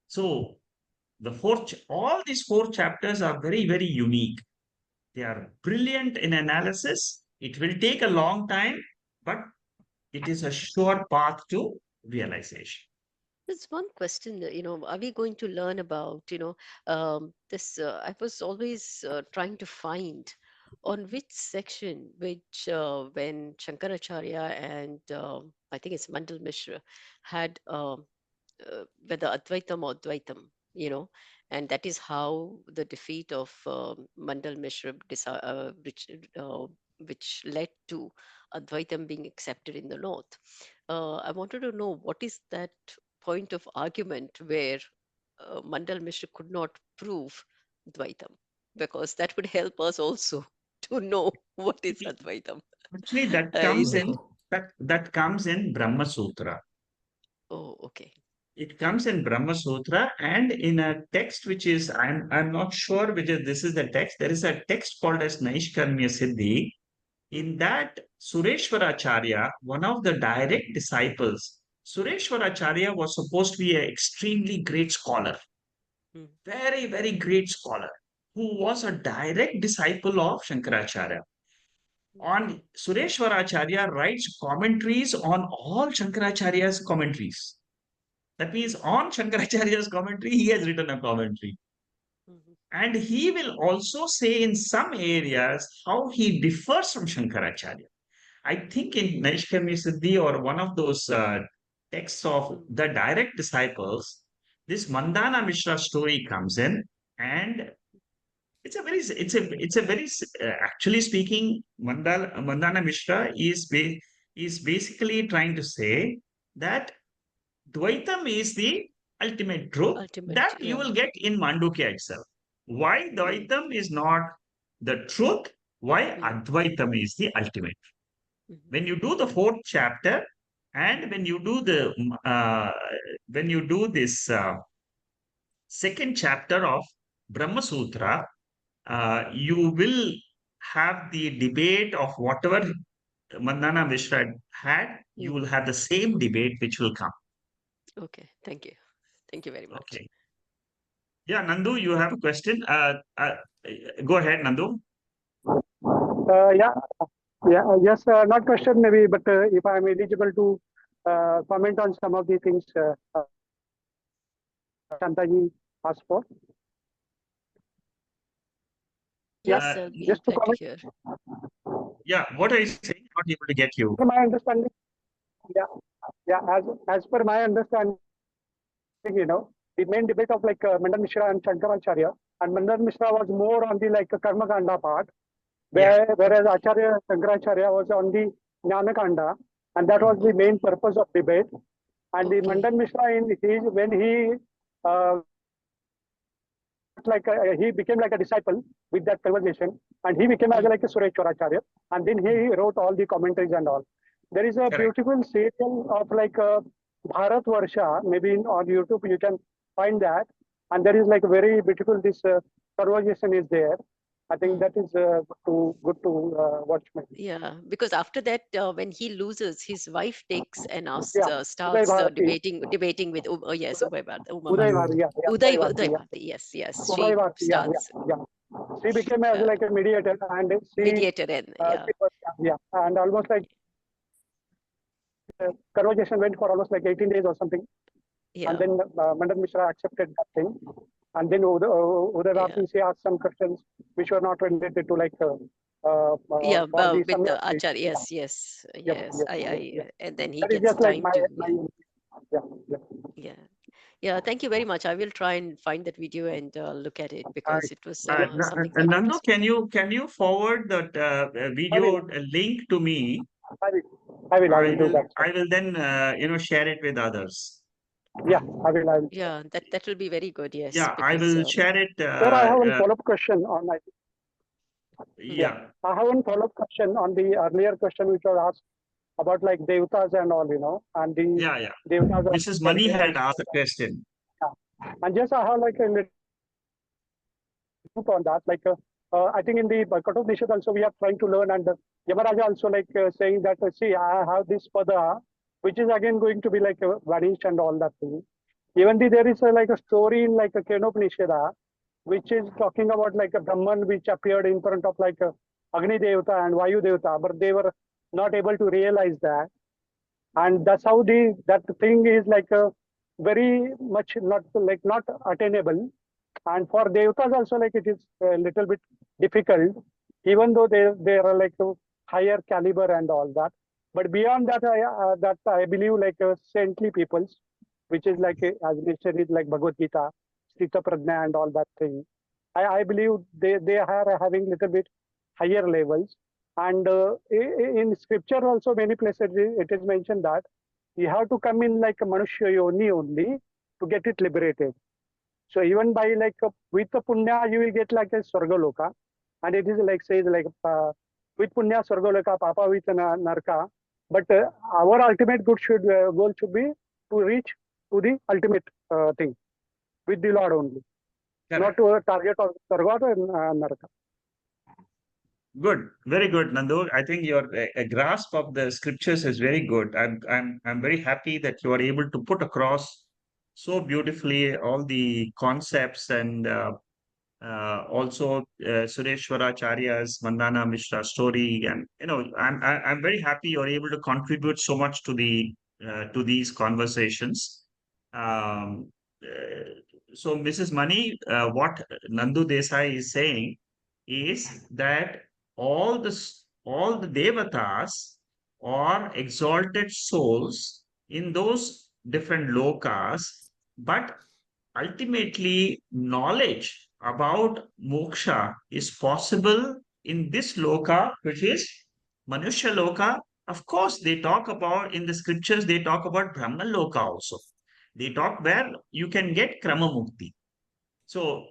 So all these four chapters are very, very unique. They are brilliant in analysis. It will take a long time, but it is a sure path to realization. There's one question, are we going to learn about, this? I was always trying to find on which section, when Shankaracharya and I think it's Mandal Mishra had whether Advaitam or Dvaitam, and that is how the defeat of Mandal Mishra, which led to Advaitam being accepted in the north. I wanted to know what is that point of argument where Mandal Mishra could not prove Dvaitam, because that would help us also to know what is Advaitam. Actually, that comes in Brahma Sutra. Oh, okay. It comes in Brahma Sutra and in a text which is, I'm not sure whether this is the text. There is a text called as Naishkarmya Siddhi. In that, Sureshwaracharya, one of the direct disciples, Sureshwaracharya was supposed to be an extremely great scholar, very, very great scholar, who was a direct disciple of Shankaracharya. On Sureshwaracharya writes commentaries on all Shankaracharya's commentaries. That means on Shankaracharya's commentary, he has written a commentary. And he will also say in some areas how he differs from Shankaracharya. I think in Naishkarmya Siddhi or one of those texts of the direct disciples, this Mandana Mishra story comes in, and it's a very actually speaking, Mandana Mishra is basically trying to say that Dvaitam is the ultimate truth Ultimate, that you yeah. will get in Mandukya itself. Why Dvaitam is not the truth? Why Mm. Advaitam is the ultimate. Mhm. When you do the fourth chapter, and when you do the when you do this second chapter of Brahma Sutra, you will have the debate of whatever Mandana Mishra had. You Mm. will have the same debate which will come. Okay, thank you. Thank you very much. Okay. Yeah, Nandu, you have a question. Go ahead, Nandu. Yeah, yes, not question maybe, but if I'm eligible to comment on some of the things Shantaji asked for. Yeah, Yes, I'll be just to glad to comment. hear. Yeah, what are you saying? Not able to get you. My understanding, yeah, yeah, as per my understanding, the main debate of like Mandan Mishra and Shankaracharya, and Mandan Mishra was more on the like Karma Kanda part, Yeah. whereas Acharya Shankaracharya was on the Jnana Kanda, and that was the main purpose of debate. And the Okay. Mandan Mishra, when he he became like a disciple with that conversation, and he became as Mm. like a Sureshwaracharya, and then he wrote all the commentaries and all. There is a Correct. beautiful serial of like Bharat Varsha, maybe on YouTube you can find that, and there is like very beautiful this conversation is there. I think Mm. that is good to watch. Maybe. Yeah, because after that, when he loses, his wife takes and Yeah, Uday starts Bharati, debating with yes, Uma Uday Bharati. Bharati, yeah, Uday Uday Uday Bharati, yeah, Bharati. Yes, yes. Uday She Bharati, yeah, starts yeah. She became as uh, like a mediator, and mediator and yeah, she was, yeah, and almost like conversation went for almost like 18 days or something. And yeah, then Mandan Mishra accepted that thing. And then Uday yeah, Bharati, she asked some questions which were not related to like yeah. for the With the sannyasi. Acharya, Yeah, yes, yes, yep, yes. yep, I yeah. and then he That is gets just like time to my yeah, yeah, yeah. yeah, yeah. Thank you very much. I will try and find that video and look at it Uh, because it was something quite Nandu, interesting. can you forward that I will, video link to me? I will, I will do that. I will then share it with others. Yeah, I will. Yeah, that will be very good. Yes, Yeah, I because will share it. Sir, I have one follow-up question on my, yeah, Yeah, I have one follow-up question on the earlier question which was asked about like devatas and all, and the yeah. devatas are Mrs. Mani had categorized. asked a question. Yeah. And just I have like a little on that. Like I think in the Kathopanishad also we are trying to learn, and Yamaraja also like saying that see I have this pada, which is again going to be like vanished and all that thing. Even there is like a story in like a Kenopanishad, which is talking about like a Brahman which appeared in front of like Agni Devata and Vayu Devata, but they were not able to realize that, and that's how that thing is like very much not attainable, and for devatas also like it is a little bit difficult, even though they are like a higher caliber and all that. But beyond that I believe like saintly peoples, which is like as mentioned is like Bhagavad Gita, Sthita Prajna and all that thing. I believe they are having little bit higher levels. And in scripture also many places it is mentioned that you have to come in like a Manushya Yoni only to get it liberated. So even by like with the punya, you will get like a Swargaloka, and it is like says like with punya Swargaloka, papa with narka. But our ultimate goal should be to reach to the ultimate thing with the Lord only, not Correct. to a target of Swarga or narka. Good, very good, Nandu. I think your grasp of the scriptures is very good. I'm very happy that you are able to put across so beautifully all the concepts and also Sureshwaracharya's Mandana Mishra story. And I'm very happy you're able to contribute so much to the to these conversations. Um, so, Mrs. Mani, what Nandu Desai is saying is that all the devatas are exalted souls in those different lokas, but ultimately knowledge about moksha is possible in this loka, which is Manusha loka. Of course, they talk about in the scriptures, they talk about Brahma loka also. They talk where you can get Krama Mukti. So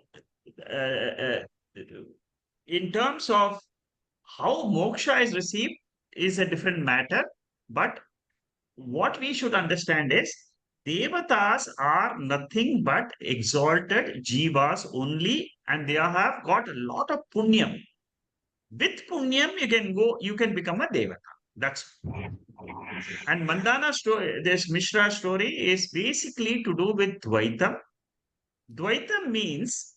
in terms of how moksha is received is a different matter. But what we should understand is devatas are nothing but exalted jivas only, and they have got a lot of punyam. With punyam, you can become a devata. That's and Mandana story, this Mishra story is basically to do with Dvaitam. Dvaitam means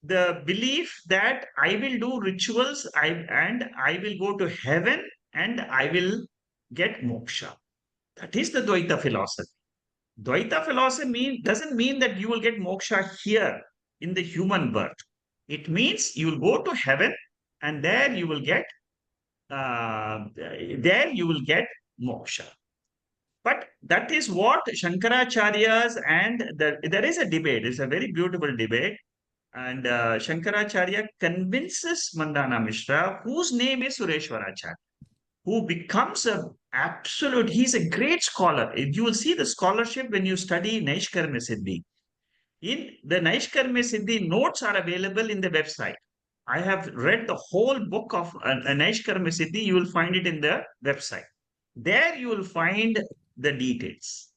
the belief that I will do rituals and I will go to heaven and I will get moksha. That is the Dvaita philosophy. Dvaita philosophy doesn't mean that you will get moksha here in the human birth. It means you will go to heaven and there you will get moksha. But that is what Shankaracharya's there is a debate. It's a very beautiful debate. And Shankaracharya convinces Mandana Mishra, whose name is Sureshwaracharya, who becomes he's a great scholar. You will see the scholarship when you study Naishkarma Siddhi. In the Naishkarma Siddhi, notes are available in the website. I have read the whole book of Naishkarma Siddhi. You will find it in the website. There you will find the details.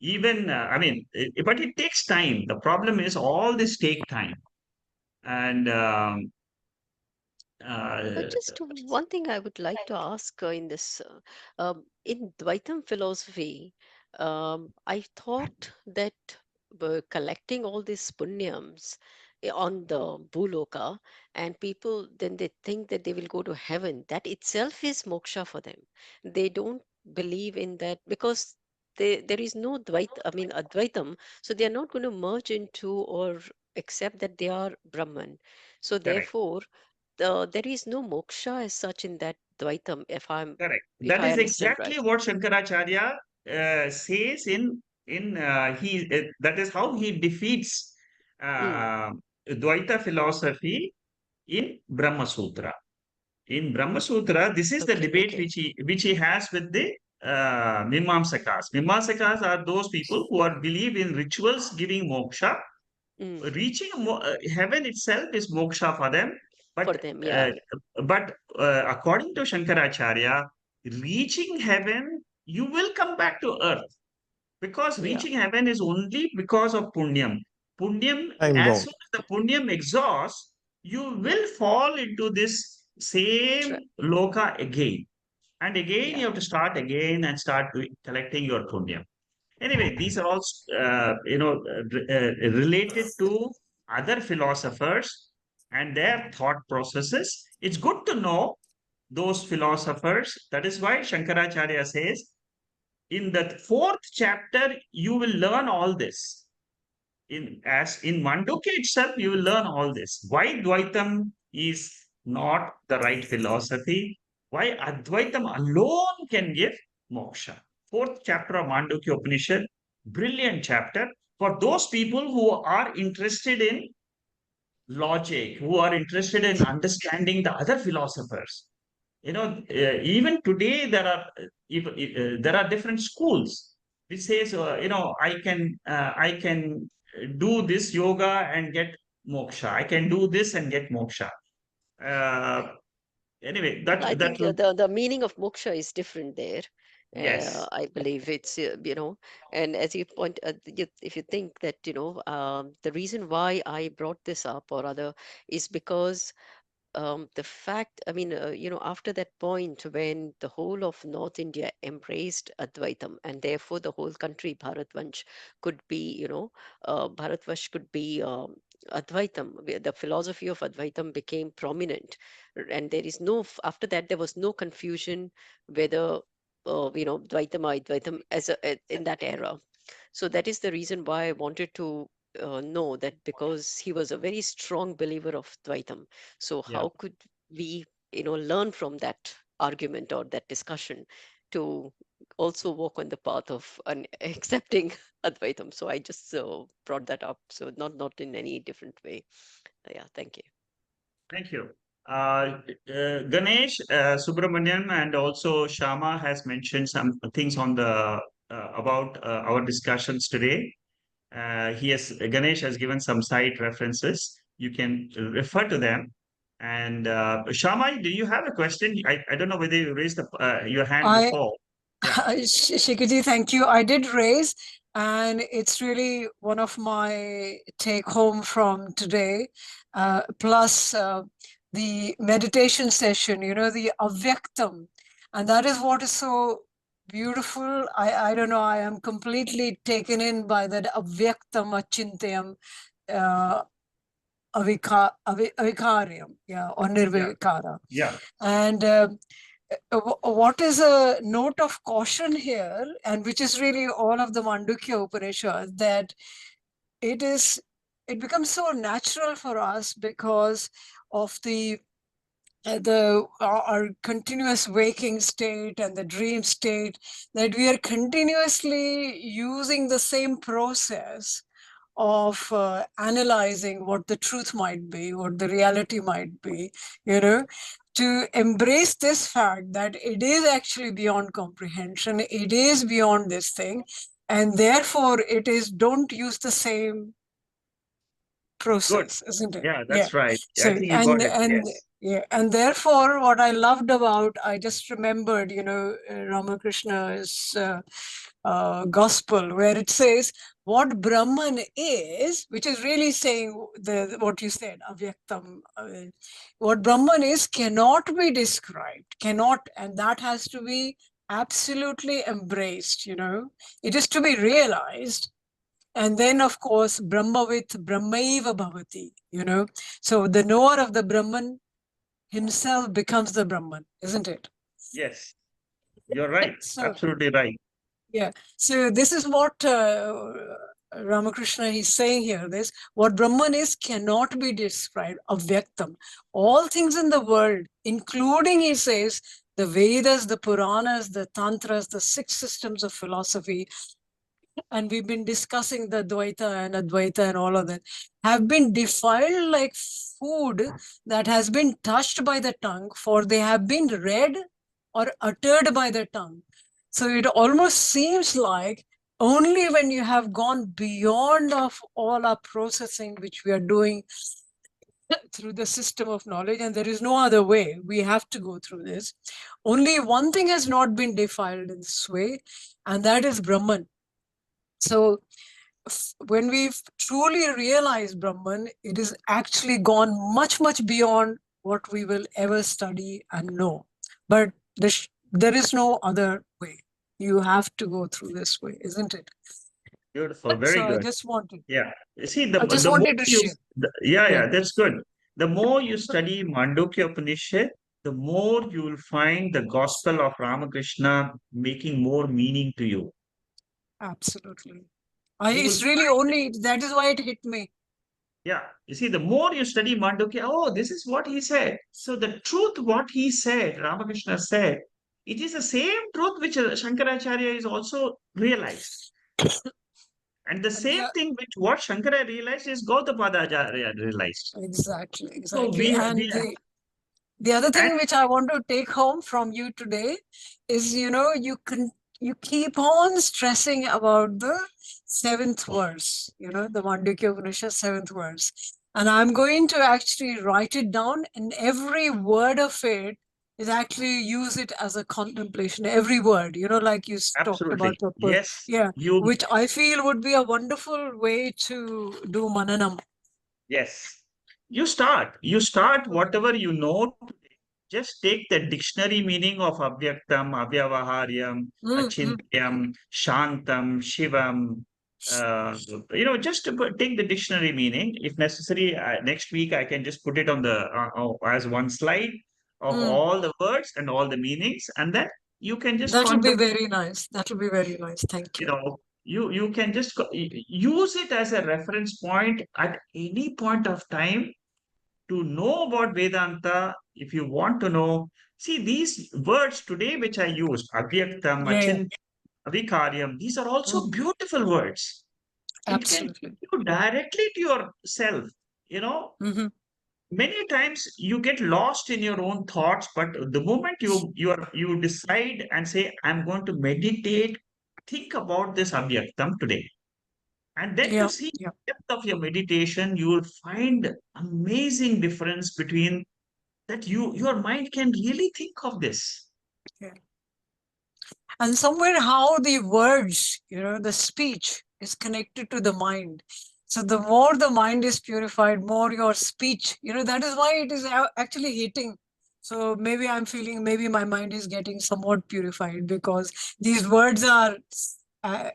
Even, but it takes time. The problem is all this take time. And Just one thing I would like to ask in this in Dvaitam philosophy, I thought that collecting all these punyams on the Bhuloka, and people then they think that they will go to heaven. That itself is moksha for them. They don't believe in that because there is no Advaitam, so they are not going to merge into or accept that they are Brahman. So correct, therefore, there is no moksha as such in that Dvaitam, correct. if That I is understand right. exactly what Shankaracharya says in he that is how he defeats Mm, Dvaita philosophy in Brahma Sutra. In Brahma Sutra, this is the okay, debate okay. which he has with the Mimamsakas. Mimamsakas are those people who are believe in rituals giving moksha. Mm, Reaching heaven itself is moksha for them, for but them, uh, yeah, according to Shankaracharya, reaching heaven you will come back to earth, because yeah, reaching heaven is only because of punyam. Punyam, Time as bound. soon as the punyam exhausts, you will fall into this same loka again. And again, yeah. you have to start again and start collecting your punyam. Anyway, these are all, related to other philosophers and their thought processes. It's good to know those philosophers. That is why Shankaracharya says, in the fourth chapter, you will learn all this. In Mandukya itself, you will learn all this. Why Dvaitam is not the right philosophy? Why Advaitam alone can give moksha? Fourth chapter of Mandukya Upanishad, brilliant chapter for those people who are interested in logic, who are interested in understanding the other philosophers. Even today there are different schools which says, I can do this yoga and get moksha. I can do this and get moksha. Uh, anyway, I that think will the meaning of moksha is different there. yes, I believe it's and as you point, if you think that the reason why I brought this up or other is because the fact, after that point when the whole of North India embraced Advaitam, and therefore the whole country, Bharatvansh, could be, Bharatvansh could be Advaitam. The philosophy of Advaitam became prominent, and there is no, after that, there was no confusion whether, Dvaitam or Advaitam in that era. So that is the reason why I wanted to know that, because he was a very strong believer of Dvaitam. So yeah. how could we, learn from that argument or that discussion to also walk on the path of accepting Advaitam? So I just brought that up. So not in any different way. Yeah, thank you. Thank you. Ganesh, Subramanian, and also Shama has mentioned some things on the about our discussions today. Ganesh has given some site references. You can refer to them. And Shamai, do you have a question? I don't know whether you raised your hand before. Yeah. Shikiji, thank you. I did raise, and it's really one of my take home from today, plus the meditation session, the avyaktam. And that is what is so beautiful. I don't know, I am completely taken in by that avyaktam achintyam avikaryam, or nirvikara. Yeah. And what is a note of caution here, and which is really all of the Mandukya Upanishad, that it becomes so natural for us because of our continuous waking state and the dream state, that we are continuously using the same process of analyzing what the truth might be, what the reality might be, to embrace this fact that it is actually beyond comprehension, it is beyond this thing, and therefore don't use the same process, isn't it? Yeah, that's right. So, I think you got it. Yes. and therefore, what I loved about, I just remembered, Ramakrishna's gospel, where it says what Brahman is, which is really saying what you said, avyaktam. What Brahman is cannot be described, and that has to be absolutely embraced. It is to be realized. And then, of course, Brahmavit Brahmaiva Bhavati, So the knower of the Brahman himself becomes the Brahman, isn't it? Yes, you're right. Absolutely right. Yeah. So this is what Ramakrishna is saying here. What Brahman is cannot be described, avyaktam. All things in the world, including, he says, the Vedas, the Puranas, the Tantras, the 6 systems of philosophy, and we've been discussing the Advaita and Advaita and all of that, have been defiled like food that has been touched by the tongue, for they have been read or uttered by the tongue. So it almost seems like only when you have gone beyond of all our processing, which we are doing through the system of knowledge, and there is no other way, we have to go through this. Only one thing has not been defiled in this way, and that is Brahman. So when we've truly realized Brahman, it is actually gone much, much beyond what we will ever study and know. But there is no other way. You have to go through this way, isn't it? Beautiful. Very good. I just wanted. Yeah. See, that's good. The more you study Mandukya Upanishad, the more you will find the gospel of Ramakrishna making more meaning to you. Absolutely. It's really only, that is why it hit me. Yeah. You see, the more you study Mandukya, this is what he said. So the truth, what he said, Ramakrishna said, it is the same truth which Shankaracharya is also realized. And the same thing which what Shankara realized is Gaudapada realized. Exactly. So the other thing which I want to take home from you today is, you keep on stressing about the 7th verse, the Mandukya Upanishad 7th verse. And I'm going to actually write it down, and every word of it is actually use it as a contemplation. Every word, like you talked about. Yes. Which I feel would be a wonderful way to do mananam. Yes. You start whatever you know. Just take the dictionary meaning of avyaktam, avyavaharyam, achintyam, shantam, shivam. Just to take the dictionary meaning. If necessary, next week I can just put it on the as one slide of all the words and all the meanings, and then you can just. That would be very nice. That would be very nice. Thank you. You can just use it as a reference point at any point of time to know about Vedanta. If you want to know, see these words today which I used, avyaktam, achintam, avikaryam, these are also beautiful words. Absolutely. It can go directly to yourself. Many times you get lost in your own thoughts, but the moment you decide and say, I'm going to meditate, think about this avyaktam today. And then Yeah, to see yeah, the depth of your meditation, you will find amazing difference between that your mind can really think of this. yeah. And somewhere how the words, the speech is connected to the mind. So the more the mind is purified, more your speech, that is why it is actually hitting. So maybe I'm feeling, maybe my mind is getting somewhat purified because these words are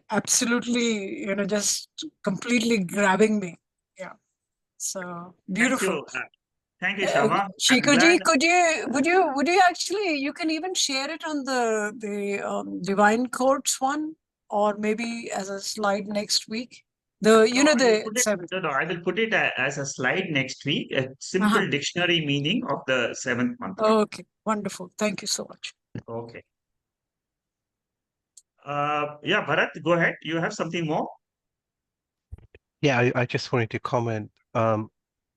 absolutely, just completely grabbing me. Yeah. So Thank beautiful. you. Thank you, Shama. I'm glad. Shikaji, would you actually, you can even share it on the Divine Courts one, or maybe as a slide next week. No, I will The put it. seventh. No, no, I will put it as a slide next week. A Uh-huh. simple dictionary meaning of the seventh mantra. Okay, wonderful. Thank you so much. Okay. Yeah, Bharat, go ahead. You have something more? Yeah, I just wanted to comment.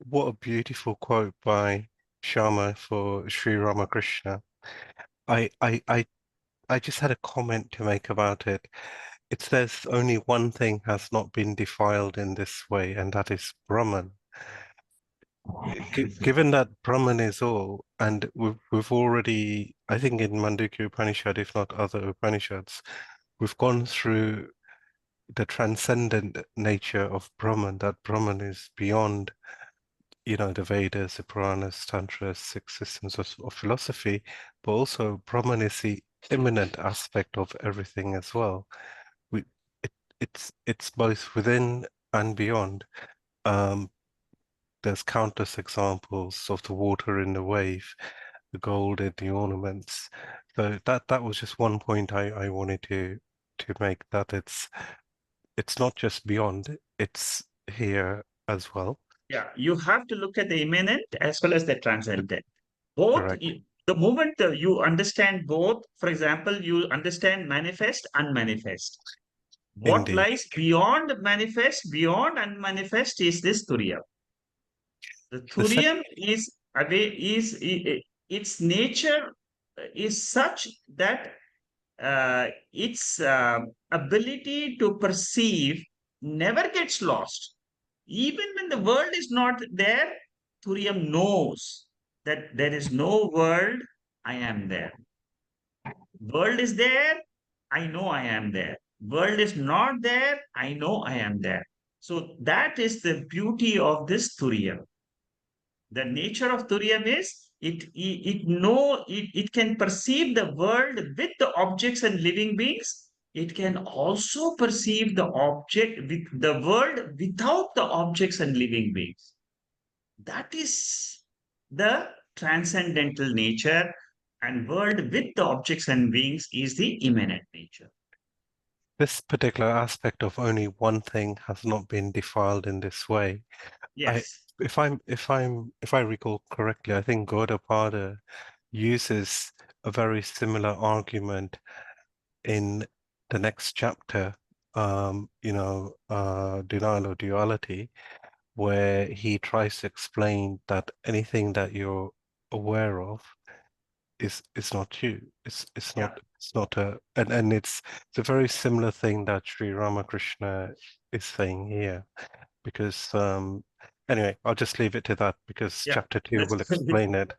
What a beautiful quote by Sharma for Sri Ramakrishna. I just had a comment to make about it. It says only one thing has not been defiled in this way, and that is Brahman. Given that Brahman is all, and we've already, I think in Mandukya Upanishad, if not other Upanishads, we've gone through the transcendent nature of Brahman, that Brahman is beyond, the Vedas, the Puranas, Tantras, six systems of philosophy, but also Brahman is the immanent aspect of everything as well. We, it's both within and beyond. There's countless examples of the water in the wave, the gold in the ornaments. So that was just one point I wanted to make, that it's not just beyond, it's here as well. Yeah, you have to look at the immanent as well as the transcendent. Both, Correct. the moment you understand both, for example, you understand manifest, unmanifest. What Indeed. lies beyond manifest, beyond unmanifest is this Turiya. The The sec thurium is away its nature is such that its ability to perceive never gets lost. Even when the world is not there, thurium knows that there is no world. I am there. World is there. I know I am there. World is not there. I know I am there. So that is the beauty of this thurium. The nature of Turiya is it can perceive the world with the objects and living beings. It can also perceive the object with the world without the objects and living beings. That is the transcendental nature, and world with the objects and beings is the immanent nature. this particular aspect of only one thing has not been defiled in this way. Yes. If I recall correctly, I think Gaudapada uses a very similar argument in the next chapter, denial or duality, where he tries to explain that anything that you're aware of is not you. Yeah. It's not and it's a very similar thing that Sri Ramakrishna is saying here, because anyway, I'll just leave it to that because Yeah. chapter 2 That's will explain it.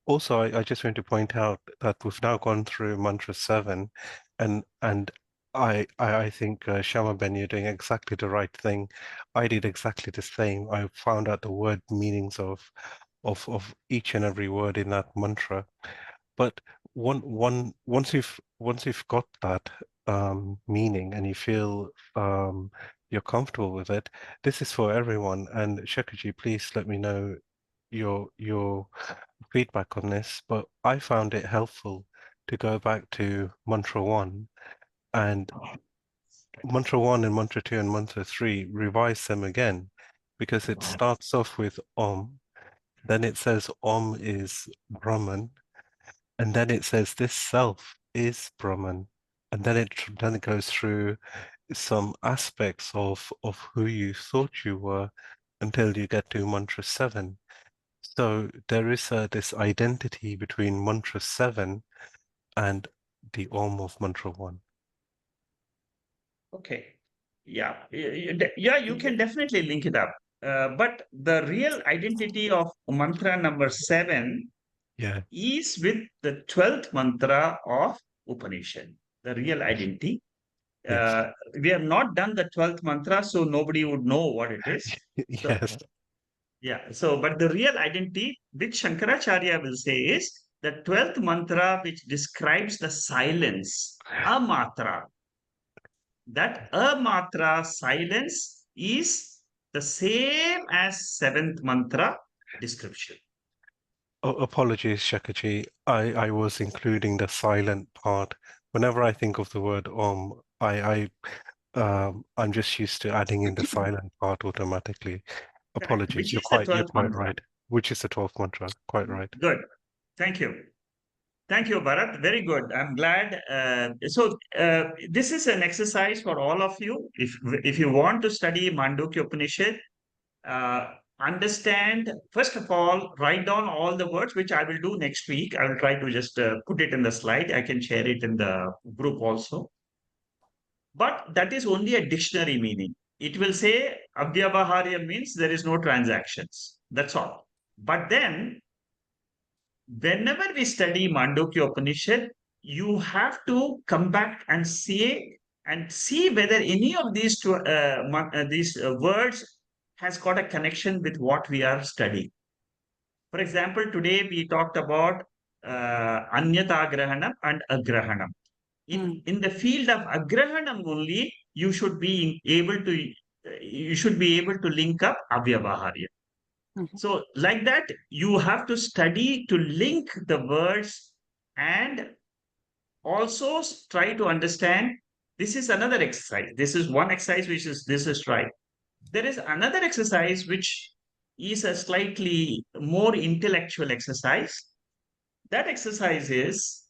Also, I just want to point out that we've now gone through mantra 7, and I think Shama Ben, you're doing exactly the right thing. I did exactly the same. I found out the word meanings of each and every word in that mantra. But once you've got that meaning and you feel you're comfortable with it, this is for everyone. And Shekaji, please let me know your feedback on this. But I found it helpful to go back to mantra 1 and mantra 1 and mantra 2 and mantra 3, revise them again, because it starts off with Om, then it says Om is Brahman, and then it says this self is Brahman, and then it goes through some aspects of who you thought you were until you get to mantra 7. So there is this identity between mantra 7 and the Om of mantra 1. Okay. Yeah, yeah, you can definitely link it up. But the real identity of mantra number 7 Yeah. is with the 12th mantra of Upanishad, the real identity. Yes. We have not done the 12th mantra, so nobody would know what it is. So, Yes. yeah, so, but the real identity, which Shankaracharya will say, is the 12th mantra, which describes the silence, amatra. That amatra silence is the same as 7th mantra description. Oh, apologies, Shakaji. I was including the silent part. Whenever I think of the word I'm just used to adding in the silent part automatically. Correct. Apologies. Which is the You're 12th quite mantra. right. Which is the 12th mantra. Quite right. Good. Thank you. Thank you, Bharat. Very good. I'm glad. This is an exercise for all of you. If you want to study Mandukya Upanishad, understand, first of all, write down all the words, which I will do next week. I will try to just put it in the slide. I can share it in the group also. But that is only a dictionary meaning. It will say Avyavaharya means there is no transactions. That's all. But then whenever we study Mandukya Upanishad, you have to come back and see whether any of these words has got a connection with what we are studying. For example, today we talked about Anyatagrahanam and Agrahanam. In the field of Agrahanam only, you should be able to link up Avyavaharya. So, like that, you have to study to link the words and also try to understand. This is another exercise. This is one exercise this is right. There is another exercise which is a slightly more intellectual exercise. That exercise is,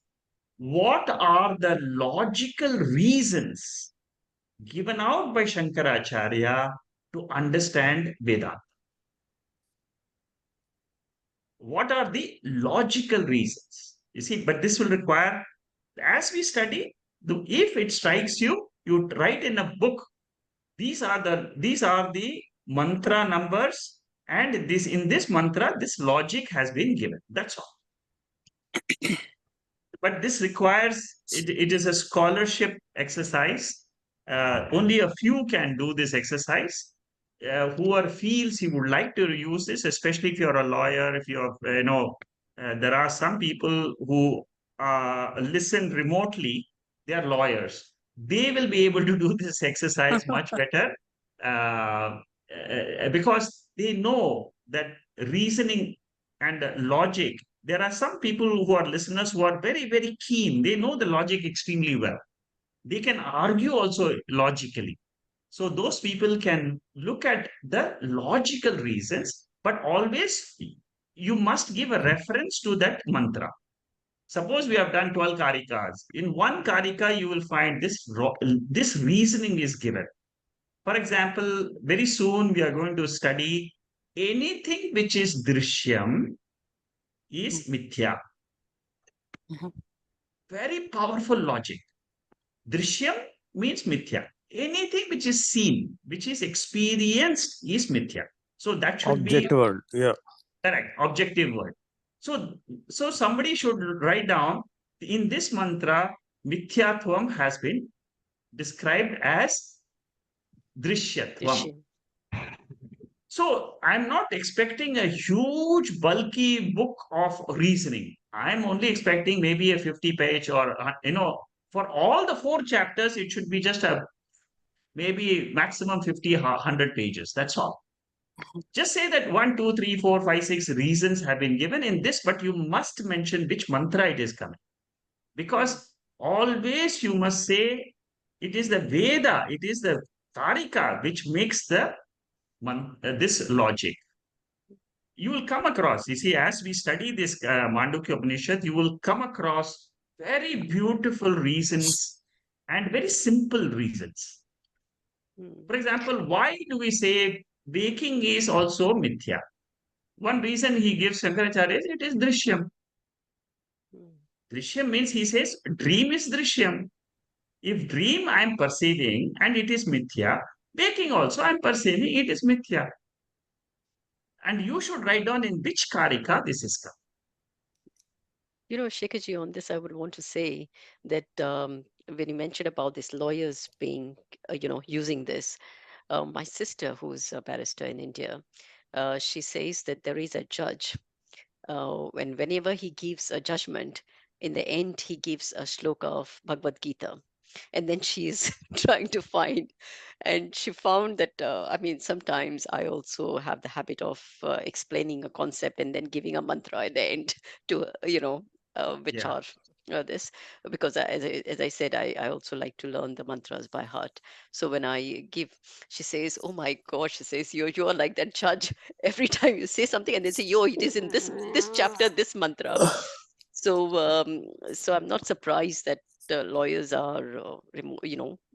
what are the logical reasons given out by Shankaracharya to understand Vedanta? What are the logical reasons? You see, but this will require, as we study, if it strikes you, you write in a book, these are the mantra numbers, and in this mantra, this logic has been given. That's all. But this requires, it is a scholarship exercise. Only a few can do this exercise. Whoever feels he would like to use this, especially if you're a lawyer, if you're, there are some people who listen remotely, they are lawyers. They will be able to do this exercise much better because they know that reasoning and logic. There are some people who are listeners who are very, very keen. They know the logic extremely well. They can argue also logically. So those people can look at the logical reasons, but always you must give a reference to that mantra. Suppose we have done 12 Karikas. In one Karika, you will find this reasoning is given. For example, very soon we are going to study anything which is drishyam is mithya. Very powerful logic. Drishyam means mithya. Anything which is seen, which is experienced, is mithya. So that should Object be world. Yeah. correct, objective word. So somebody should write down, in this mantra, mithyatvam has been described as drishyatvam. So I'm not expecting a huge bulky book of reasoning. I'm only expecting maybe a 50-page or, for all the 4 chapters, it should be just a maybe maximum 50, 100 pages. That's all. Just say that 1, 2, 3, 4, 5, 6 reasons have been given in this, but you must mention which mantra it is coming. Because always you must say it is the Veda, it is the Karika which makes this logic. You will come across, you see, as we study this Mandukya Upanishad, you will come across very beautiful reasons and very simple reasons. For example, why do we say waking is also mithya? One reason he gives Shankaracharya is it is drishyam. Drishyam means he says dream is drishyam. If dream I am perceiving and it is mithya, waking also I am perceiving it is mithya. And you should write down in which karika this is come. You know, Shekharji, on this, I would want to say that when you mentioned about these lawyers being, using this, my sister, who's a barrister in India, she says that there is a judge, whenever he gives a judgment, in the end, he gives a shloka of Bhagavad Gita. And then she is trying to find, and she found that, I mean, sometimes I also have the habit of explaining a concept and then giving a mantra at the end to, which Yeah. are this, because as I said, I also like to learn the mantras by heart. So when I give, she says, oh my gosh, she says, you are like that judge. Every time you say something and they say, yo, it is in this chapter, this mantra. So so I'm not surprised that the lawyers are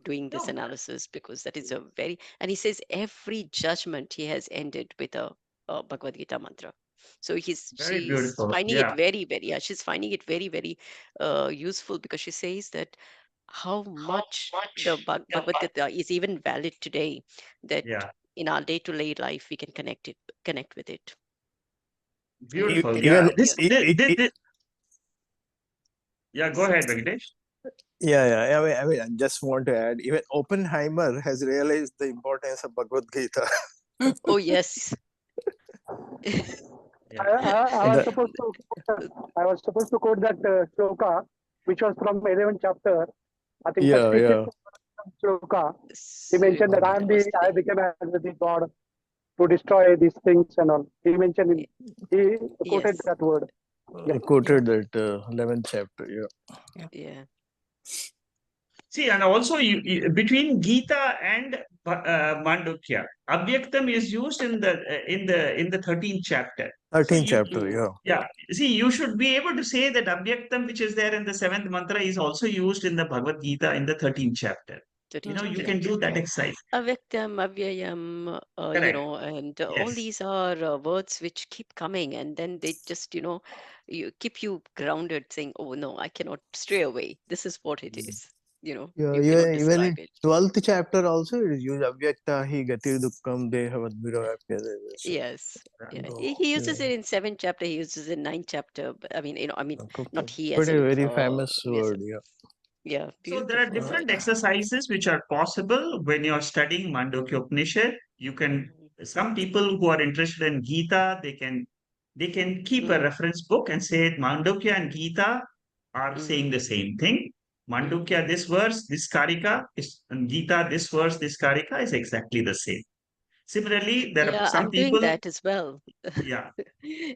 doing this No, analysis, because that is a very, and he says every judgment he has ended with a Bhagavad Gita mantra. So very she's beautiful. finding it Yeah. very, very, yeah, she's finding it very, very useful, because she says that how much the Bhagavad Gita is even valid today, that Yeah. in our day-to-day life we can connect with it. Beautiful. Very, Yeah. Even very This, beautiful. yeah, go ahead, Venkatesh. yeah, I just want to add, even Oppenheimer has realized the importance of Bhagavad Gita. Oh yes. Yeah. I And was the, supposed to I was supposed to quote that shloka, which was from 11th chapter. I think yeah, 35th yeah. shloka. He So mentioned that that was the I thing. became as the God to destroy these things and all. He mentioned he quoted Yes. that word. Yeah. I quoted that 11th chapter. Yeah. Yeah. See, and also between Gita and Mandukya, Avyaktam is used in the 13th chapter. So 13th you chapter. Mm. Yeah. yeah, see, you should be able to say that Avyaktam, which is there in the seventh mantra, is also used in the Bhagavad Gita in the 13th chapter. You can do that exercise. Avyaktam, avyayam, Correct. and all Yes. these are words which keep coming, and then they just, you keep you grounded, saying, "Oh no, I cannot stray away. This is what it Mm. is." Yeah, You cannot even describe in it. 12th chapter also it is used Avyakta hi gati dukkam dehavadviro. Yes. Yeah. Yeah. So, He uses yeah, it in seventh chapter. He uses it in ninth chapter. But I mean, not he as pretty in very famous yes. word. Yeah. Yeah. So there are Beautiful. different exercises which are possible when you're studying Mandukya Upanishad. You can, some people who are interested in Gita, they can keep a Mm, reference book and say Mandukya and Gita are mm. saying the same thing. Mm. Mandukya, this verse, this Karika is, and Gita, this verse, this Karika is exactly the same. Similarly, there are Yeah, some I'm doing people, that as well. yeah,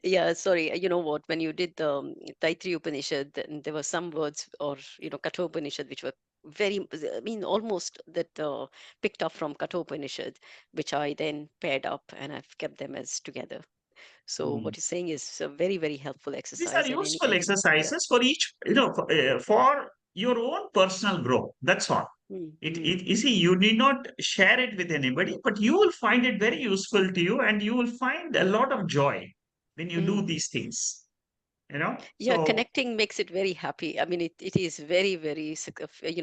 Yeah, sorry. You know what? When you did the Taittiriya Upanishad, then there were some words, or Katha Upanishad, which were very, I mean, almost that picked up from Katha Upanishad, which I then paired up and I've kept them as together. So mm, what you're saying is a very, very helpful these are exercise, and useful anytime, yeah. exercises for each, for your own personal growth. That's all. Mm, mm. You see, you need not share it with anybody, but you will find it very useful to you and you will find a lot of joy when you do Mm. these things, you know? Yeah, So, connecting makes it very happy. I mean, it is very, very,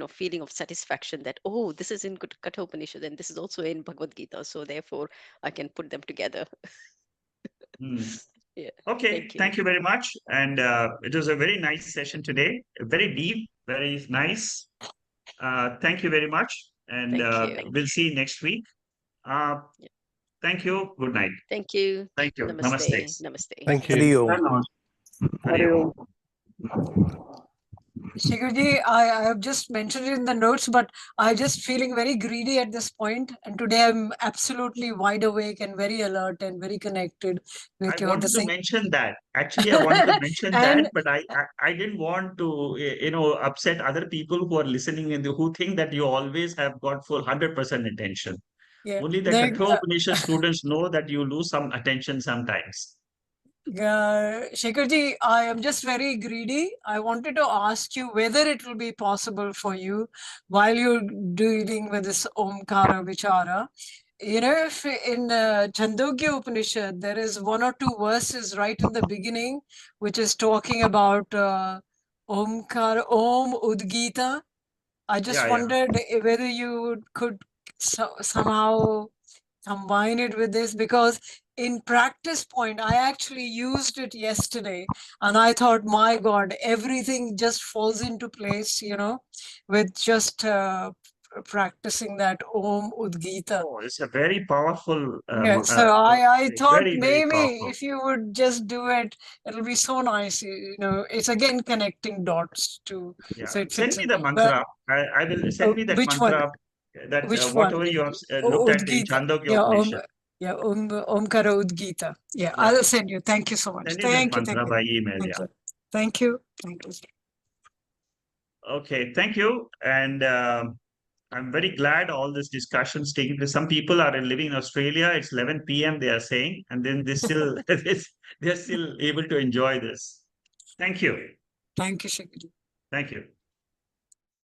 feeling of satisfaction that, oh, this is in Katha Upanishad and this is also in Bhagavad Gita. So therefore, I can put them together. mm, Yeah, okay, thank you. thank you very much. And it was a very nice session today, very deep, very nice. Thank you very much. And Thank you. we'll see you next week. Uh, Yeah. thank you. Good night. Thank you. Thank you. Namaste. Namaste. Namaste. Thank you. Hari Om. Hari Hari Om. Om. Shigarji, I have just mentioned it in the notes, but I just feeling very greedy at this point. And today I'm absolutely wide awake and very alert and very connected I with the wanted to same. mention that. Actually, I wanted to mention that, And but I didn't want to, upset other people who are listening and who think that you always have got full 100% attention. yeah, Only the Katha Upanishad students know that you lose some attention sometimes. Shekharji, I am just very greedy. I wanted to ask you whether it will be possible for you while you're dealing with this Omkara Vichara. If in Chandogya Upanishad, there is one or two verses right in the beginning, which is talking about Omkara, Om Udgita, I just Yeah, yeah. wondered whether you could somehow combine it with this, because in practice point, I actually used it yesterday and I thought, my God, everything just falls into place, with just practicing that Om Udgita. Oh, it's a very powerful, Yeah, so I thought very, very maybe powerful. if you would just do it, it'll be so nice. It's again connecting dots to, Yeah. so it Send fits me in. the But mantra. I will send me that which one? mantra, that Which one? whatever you have looked at in Udgita. Chandogya Yeah, Upanishad. Omkara Udgita. Yeah, Yeah. I'll send you. Thank you so much. Send me that Thank you. mantra by email. Thank Yeah. you. Thank you. Thank you. Okay. Thank you. And I'm very glad all this discussion's taking place. Some people are living in Australia. It's 11 p.m. They are saying, and then they still they're still able to enjoy this. Thank you. Thank you, Shikari. Thank you.